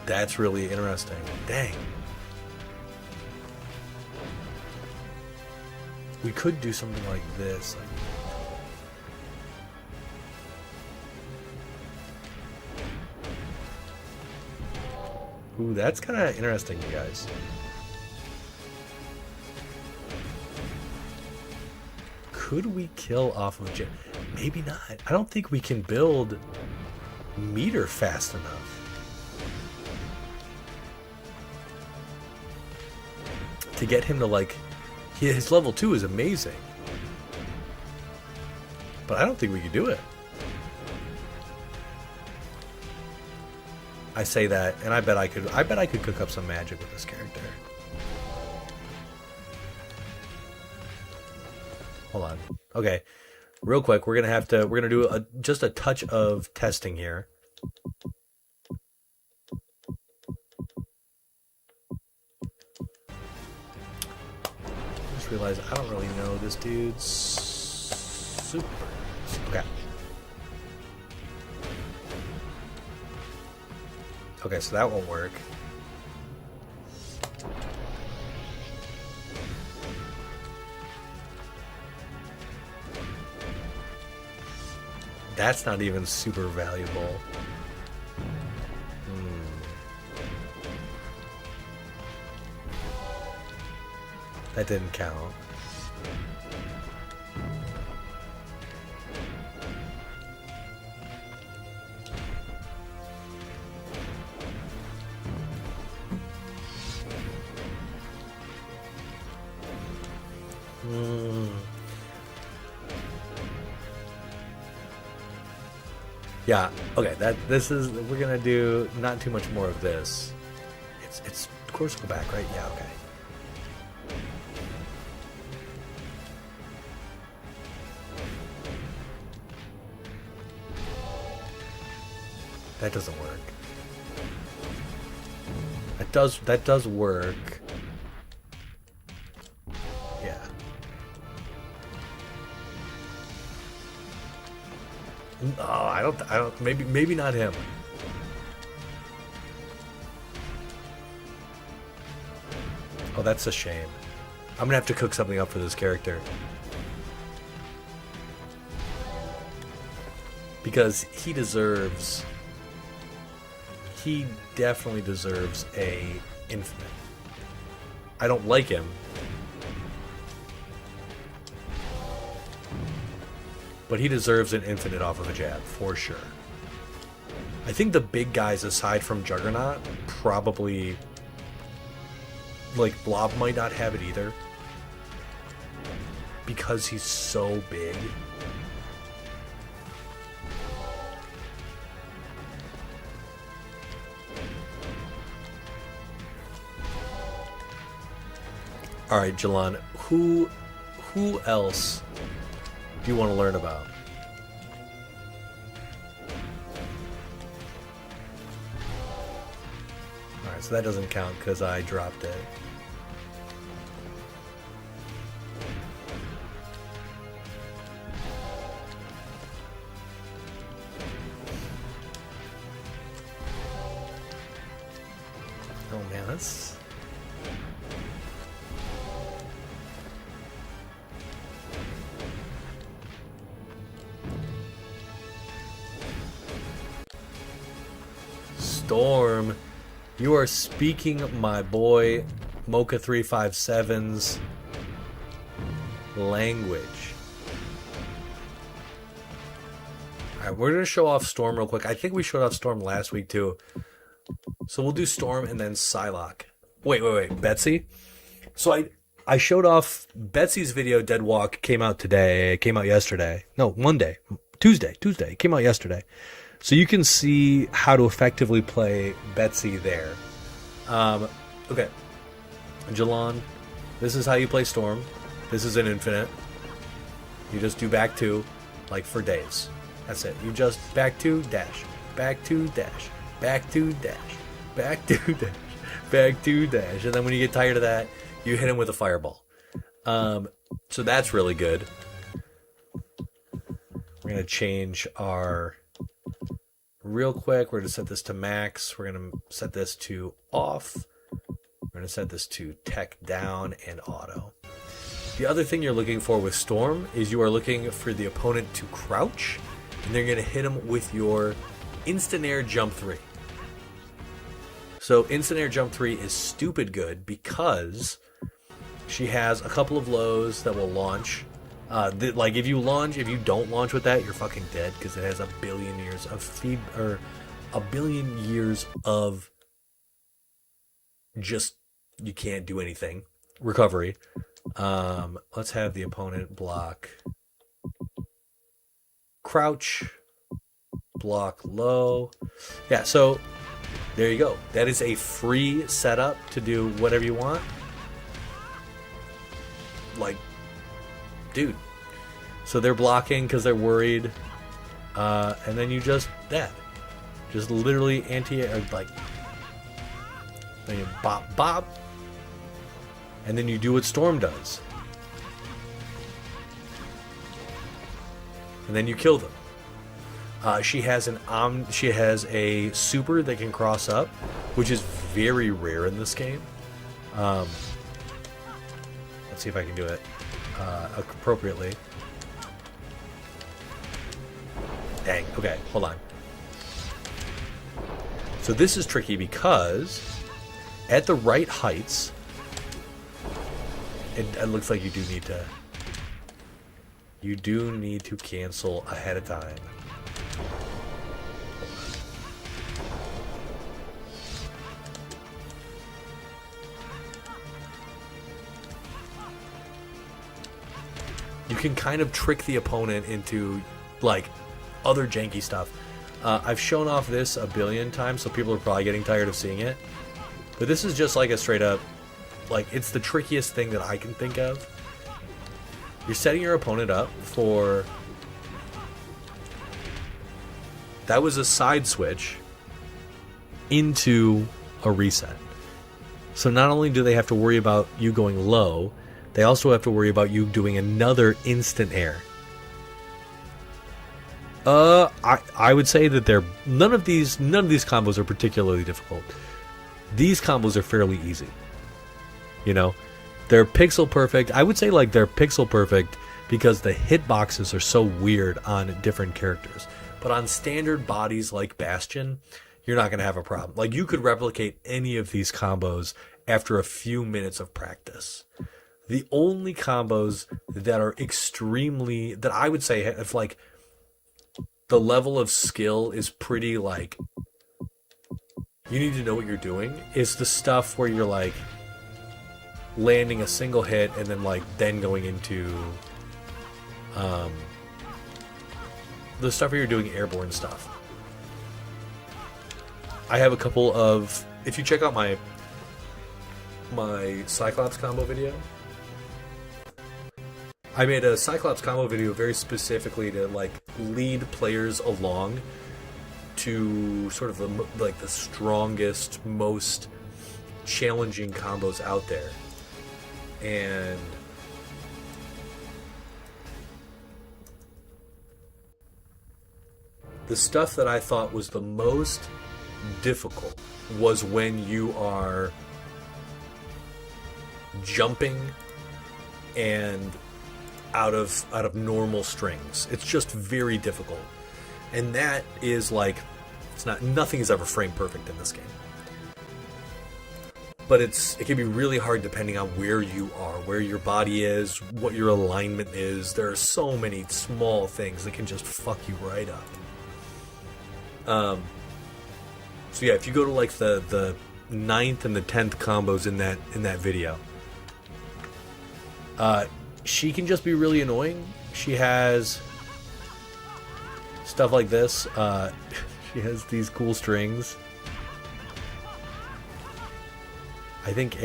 That's really interesting. Dang. We could do something like this. Ooh, that's kind of interesting, you guys. Could we kill off of J? Maybe not. I don't think we can build meter fast enough to get him to, like, his level 2 is amazing, but I don't think we can do it. I say that, and I bet I could cook up some magic with this character. Hold on. Okay. Real quick, we're gonna do just a touch of testing here. Just realized I don't really know this dude's super. Okay. Okay, so that won't work. That's not even super valuable. That didn't count. Yeah, okay, we're gonna do not too much more of this. It's course go back, right? Yeah, okay. That doesn't work. That does work. Yeah. Oh, I don't, maybe not him. Oh, that's a shame. I'm gonna have to cook something up for this character. Because he definitely deserves a infinite. I don't like him. But he deserves an infinite off of a jab, for sure. I think the big guys, aside from Juggernaut, probably... Like, Blob might not have it either. Because he's so big. Alright, Jalon, who else do you want to learn about? Alright, so that doesn't count because I dropped it. Oh man, that's... Storm, you are speaking my boy Mocha 357's language. Alright, we're gonna show off Storm real quick. I think we showed off Storm last week too. So we'll do Storm and then Psylocke. Wait, Betsy? So I showed off Betsy's video. Dead Walk came out today. It came out yesterday. No, Monday. Tuesday. It came out yesterday. So you can see how to effectively play Betsy there. Okay. Jalon, this is how you play Storm. This is an infinite. You just do back two, like for days. That's it. You just back two, dash. Back two, dash. Back two, dash. Back two, dash. Back two, dash. And then when you get tired of that, you hit him with a fireball. So that's really good. We're going to change our... Real quick, we're going to set this to max. We're going to set this to off. We're going to set this to tech down and auto. The other thing you're looking for with Storm is you are looking for the opponent to crouch, and they're going to hit him with your instant air jump 3. So instant air jump 3 is stupid good because she has a couple of lows that will launch. Like if you don't launch with that, you're fucking dead because it has a billion years of just you can't do anything recovery. Let's have the opponent block crouch, block low. Yeah, so there you go. That is a free setup to do whatever you want. Like, dude. So they're blocking because they're worried. And then you just literally like, then you bop, bop. And then you do what Storm does. And then you kill them. She has a super that can cross up, which is very rare in this game. Let's see if I can do it appropriately. Dang. Okay, hold on. So this is tricky because at the right heights, it looks like you do need to cancel ahead of time. You can kind of trick the opponent into like other janky stuff. I've shown off this a billion times, so people are probably getting tired of seeing it. But this is just like a straight up, like, it's the trickiest thing that I can think of. You're setting your opponent up for... That was a side switch into a reset. So not only do they have to worry about you going low, they also have to worry about you doing another instant air. I would say that none of these combos are particularly difficult. These combos are fairly easy. You know, they're pixel perfect. I would say like they're pixel perfect because the hitboxes are so weird on different characters. But on standard bodies like Bastion, you're not going to have a problem. Like, you could replicate any of these combos after a few minutes of practice. The only combos that are that I would say, if like the level of skill is pretty, like, you need to know what you're doing, is the stuff where you're like landing a single hit and then going into the stuff where you're doing airborne stuff. I have a couple of, if you check out my Cyclops combo video, I made a Cyclops combo video very specifically to like lead players along to sort of the strongest, most challenging combos out there. And the stuff that I thought was the most difficult was when you are jumping and out of normal strings. It's just very difficult. And that is like, nothing is ever frame perfect in this game. But it can be really hard depending on where you are, where your body is, what your alignment is. There are so many small things that can just fuck you right up. So yeah, if you go to like the 9th and the 10th combos in that video, she can just be really annoying. She has stuff like this. She has these cool strings. I think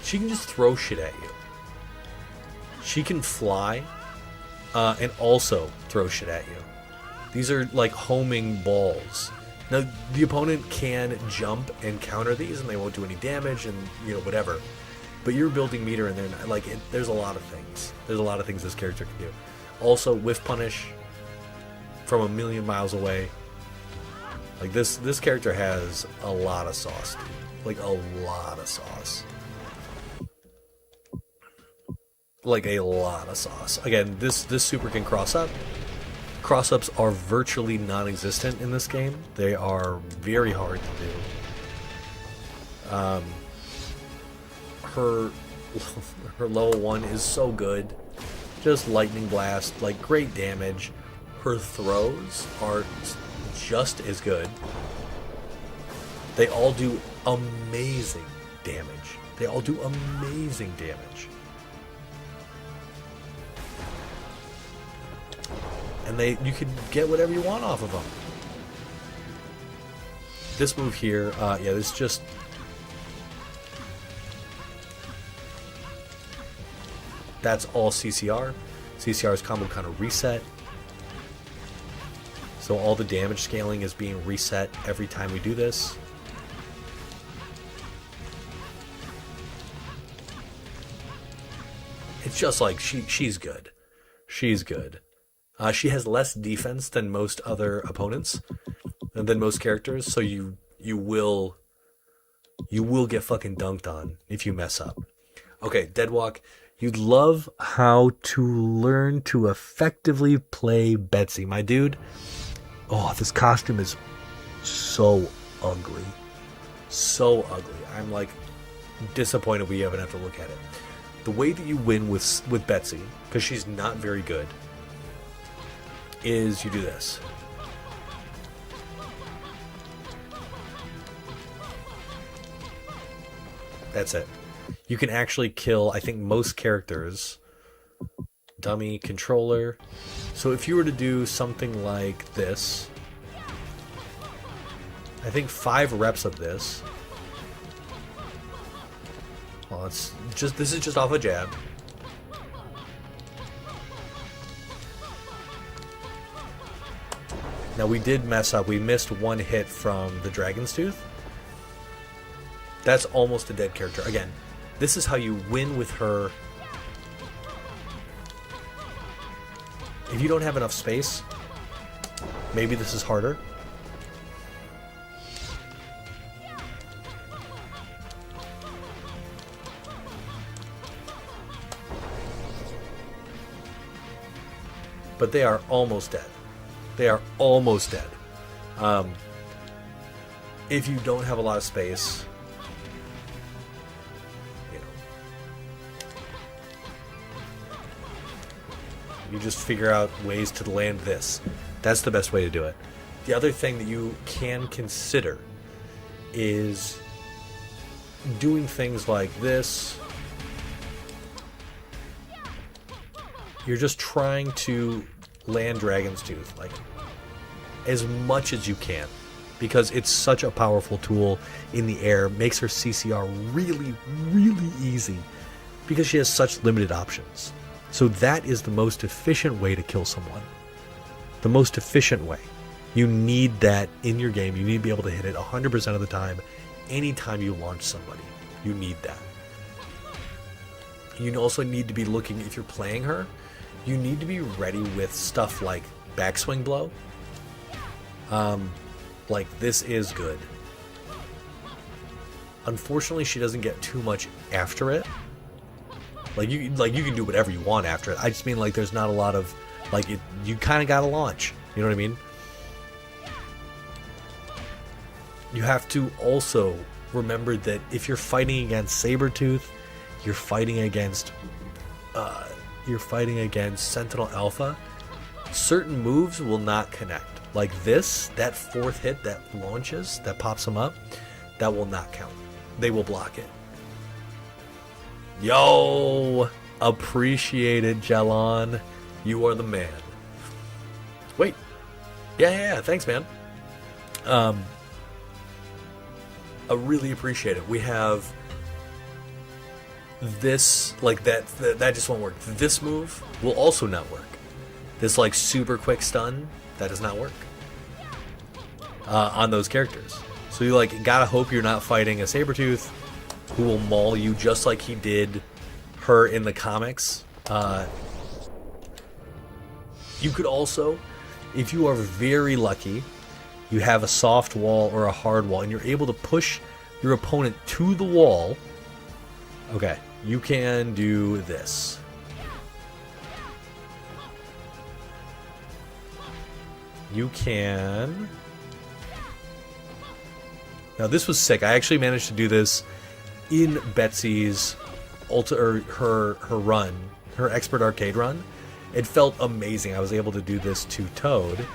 she can just throw shit at you. She can fly, and also throw shit at you. These are like homing balls. Now, the opponent can jump and counter these, and they won't do any damage, and whatever. But you're building meter, and there's a lot of things. There's a lot of things this character can do. Also, whiff punish from a million miles away. Like, this character has a lot of sauce, dude. Like, a lot of sauce. Like, a lot of sauce. Again, this super can cross up. Cross-ups are virtually non-existent in this game. They are very hard to do. Her level 1 is so good. Just lightning blast, like great damage. Her throws are just as good. They all do amazing damage. They all do amazing damage. And you can get whatever you want off of them. This move here, yeah, this just... That's all CCR. CCR's combo kind of reset. So all the damage scaling is being reset every time we do this. It's just like, she's good. She's good. She has less defense than most other opponents, and than most characters, so you will get fucking dunked on if you mess up. Okay, Deadwalk. You'd love how to learn to effectively play Betsy. My dude, oh, this costume is so ugly. So ugly. I'm like disappointed we haven't have to look at it. The way that you win with Betsy, because she's not very good, is you do this. That's it. You can actually kill, I think, most characters. Dummy, controller. So if you were to do something like this, I think 5 reps of this. Well, it's just, this is just off a jab. Now we did mess up. We missed 1 hit from the Dragon's Tooth. That's almost a dead character. Again, this is how you win with her. If you don't have enough space, maybe this is harder. But they are almost dead. They are almost dead. If you don't have a lot of space, you know, you just figure out ways to land this. That's the best way to do it. The other thing that you can consider is doing things like this. You're just trying to land Dragon's Tooth like as much as you can, because it's such a powerful tool in the air. Makes her CCR really, really easy because she has such limited options. So that is the most efficient way to kill someone. The most efficient way. You need that in your game. You need to be able to hit it 100% of the time. Anytime you launch somebody, you need that. You also need to be looking, if you're playing her, you need to be ready with stuff like backswing blow. Like this is good. Unfortunately, she doesn't get too much after it. Like you can do whatever you want after it. I just mean like there's not a lot of like it. You kind of gotta launch. You know what I mean? You have to also remember that if you're fighting against Sabretooth, you're fighting against Sentinel Alpha, certain moves will not connect. Like this, that 4th hit that launches, that pops them up, that will not count. They will block it. Yo! Appreciate it, Jelon. You are the man. Wait. Yeah, thanks, man. I really appreciate it. We have this, like that just won't work. This move will also not work. This like super quick stun, that does not work on those characters. So you like gotta hope you're not fighting a Sabretooth who will maul you just like he did her in the comics. You could also, if you are very lucky, you have a soft wall or a hard wall and you're able to push your opponent to the wall. Okay, you can do this. you can... Now this was sick. I actually managed to do this in Betsy's her run, her Expert Arcade run. It felt amazing. I was able to do this to Toad.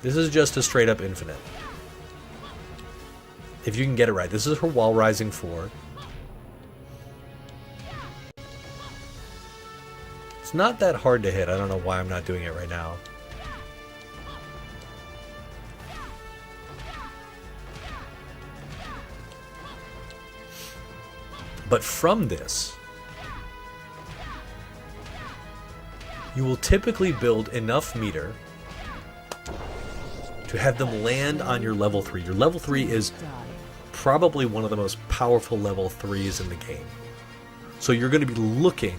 This is just a straight up infinite. If you can get it right. This is her Wall Rising 4. It's not that hard to hit. I don't know why I'm not doing it right now. But from this, you will typically build enough meter to have them land on your level 3. Your level 3 is probably one of the most powerful level 3s in the game. So you're going to be looking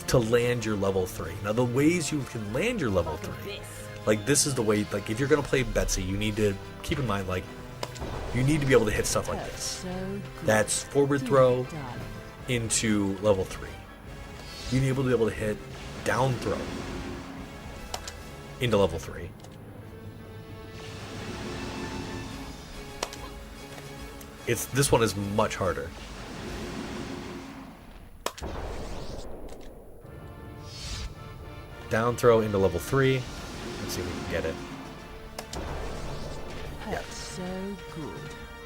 to land your level 3. Now the ways you can land your level 3, like this is the way, like if you're going to play Betsy, you need to keep in mind, like, you need to be able to hit stuff like this. That's forward throw into level 3. You need to be able to hit down throw into level 3. This one is much harder. Down throw into level 3. Let's see if we can get it. Yeah. So good.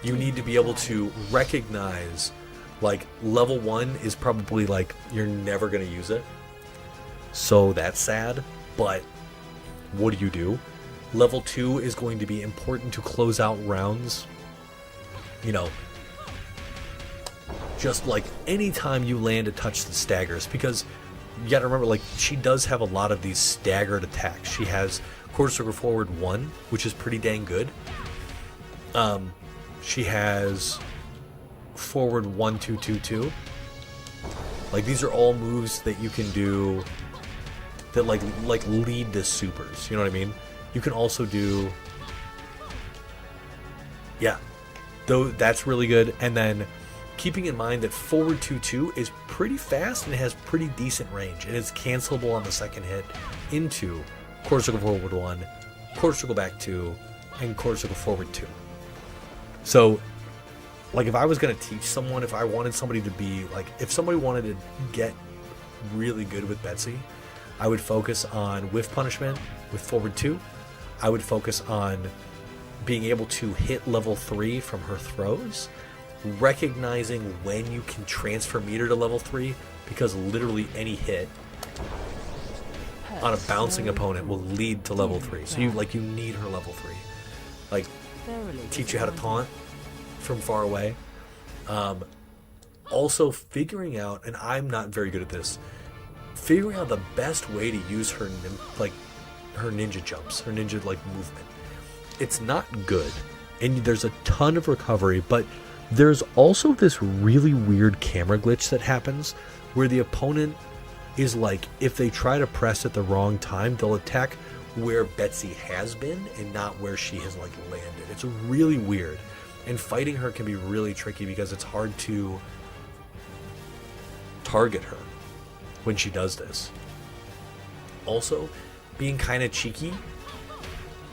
You need to be able to recognize, like, level 1 is probably like you're never going to use it. So that's sad, but what do? Level 2 is going to be important to close out rounds. You know, just like anytime you land a touch that staggers, because you gotta remember, like, she does have a lot of these staggered attacks. She has quarter circle forward 1, which is pretty dang good. She has forward 1 2 2 2. Like, these are all moves that you can do that like lead to supers. You know what I mean? You can also do, yeah, though that's really good. And then keeping in mind that forward 2 2 is pretty fast and it has pretty decent range, and it's cancelable on the second hit into quarter circle forward 1, quarter circle back 2, and quarter circle forward 2. So, like, if I was going to teach someone, if I wanted somebody to be, like, if somebody wanted to get really good with Betsy, I would focus on whiff punishment with forward 2. I would focus on being able to hit level 3 from her throws, recognizing when you can transfer meter to level 3, because literally any hit on a bouncing opponent will lead to level 3. So you need her level 3. Like, teach you how to taunt from far away. Also figuring out, and I'm not very good at this, figuring out the best way to use her her ninja jumps, her ninja movement. It's not good, and there's a ton of recovery, but there's also this really weird camera glitch that happens where the opponent is like, if they try to press at the wrong time, they'll attack where Betsy has been and not where she has landed. It's really weird, and fighting her can be really tricky because it's hard to target her when she does this. Also, being kind of cheeky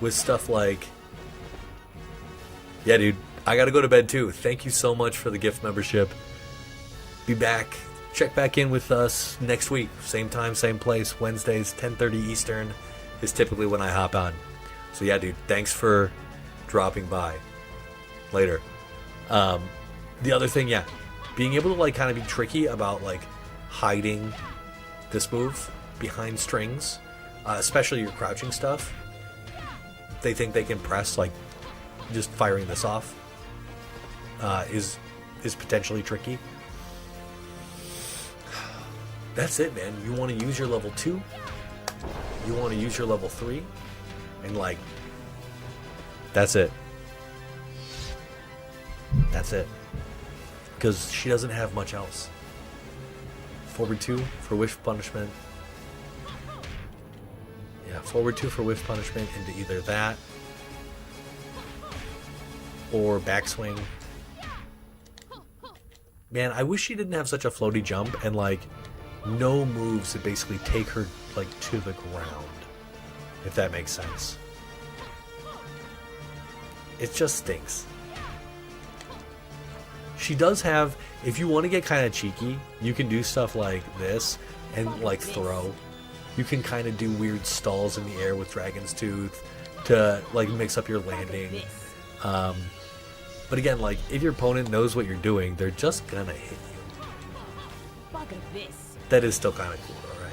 with stuff like, yeah, dude, I gotta go to bed too. Thank you so much for the gift membership. Be back. Check back in with us next week. Same time, same place. Wednesdays, 10:30 Eastern is typically when I hop on. So yeah, dude, thanks for dropping by. Later. The other thing, yeah, being able to kind of be tricky about hiding this move behind strings, especially your crouching stuff. They think they can press, just firing this off is potentially tricky. That's it, man. You want to use your level 2, you want to use your level 3, and that's it. That's it. Because she doesn't have much else. Forward 2 for whiff punishment. Yeah, forward 2 for whiff punishment into either that or backswing. Man, I wish she didn't have such a floaty jump and no moves that basically take her to the ground, if that makes sense. it just stinks. She does have, if you want to get kind of cheeky, you can do stuff like this and like throw. You can kind of do weird stalls in the air with Dragon's Tooth to like mix up your landing. But again, like if your opponent knows what you're doing, they're just gonna hit you. That is still kind of cool though, right?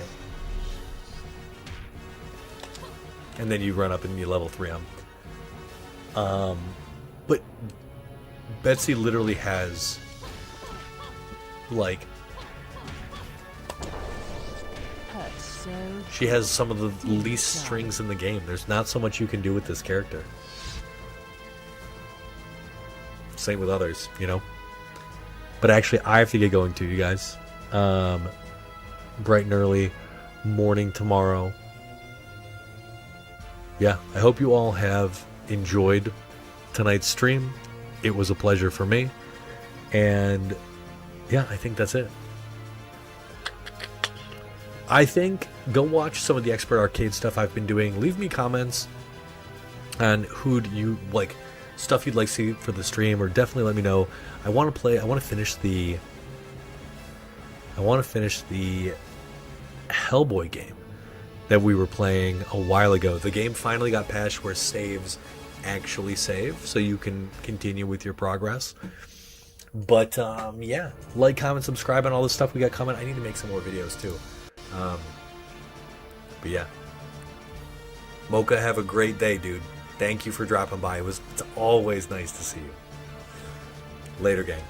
And then you run up and you level 3 them. But Betsy literally has like she has some of the least strings in the game. There's not so much you can do with this character. Same with others, you know. But actually, I have to get going too, you guys. Bright and early morning tomorrow. Yeah, I hope you all have enjoyed tonight's stream. It was a pleasure for me. And yeah, I think that's it. I think go watch some of the Expert Arcade stuff I've been doing. Leave me comments on who'd you like, stuff you'd like to see for the stream, or definitely let me know. I want to finish the Hellboy game that we were playing a while ago. The game finally got patched where saves actually save, so you can continue with your progress. But yeah, like, comment, subscribe on all the stuff we got coming. I need to make some more videos too. But yeah, Mocha, have a great day, dude. Thank you for dropping by. It's always nice to see you. Later, gang.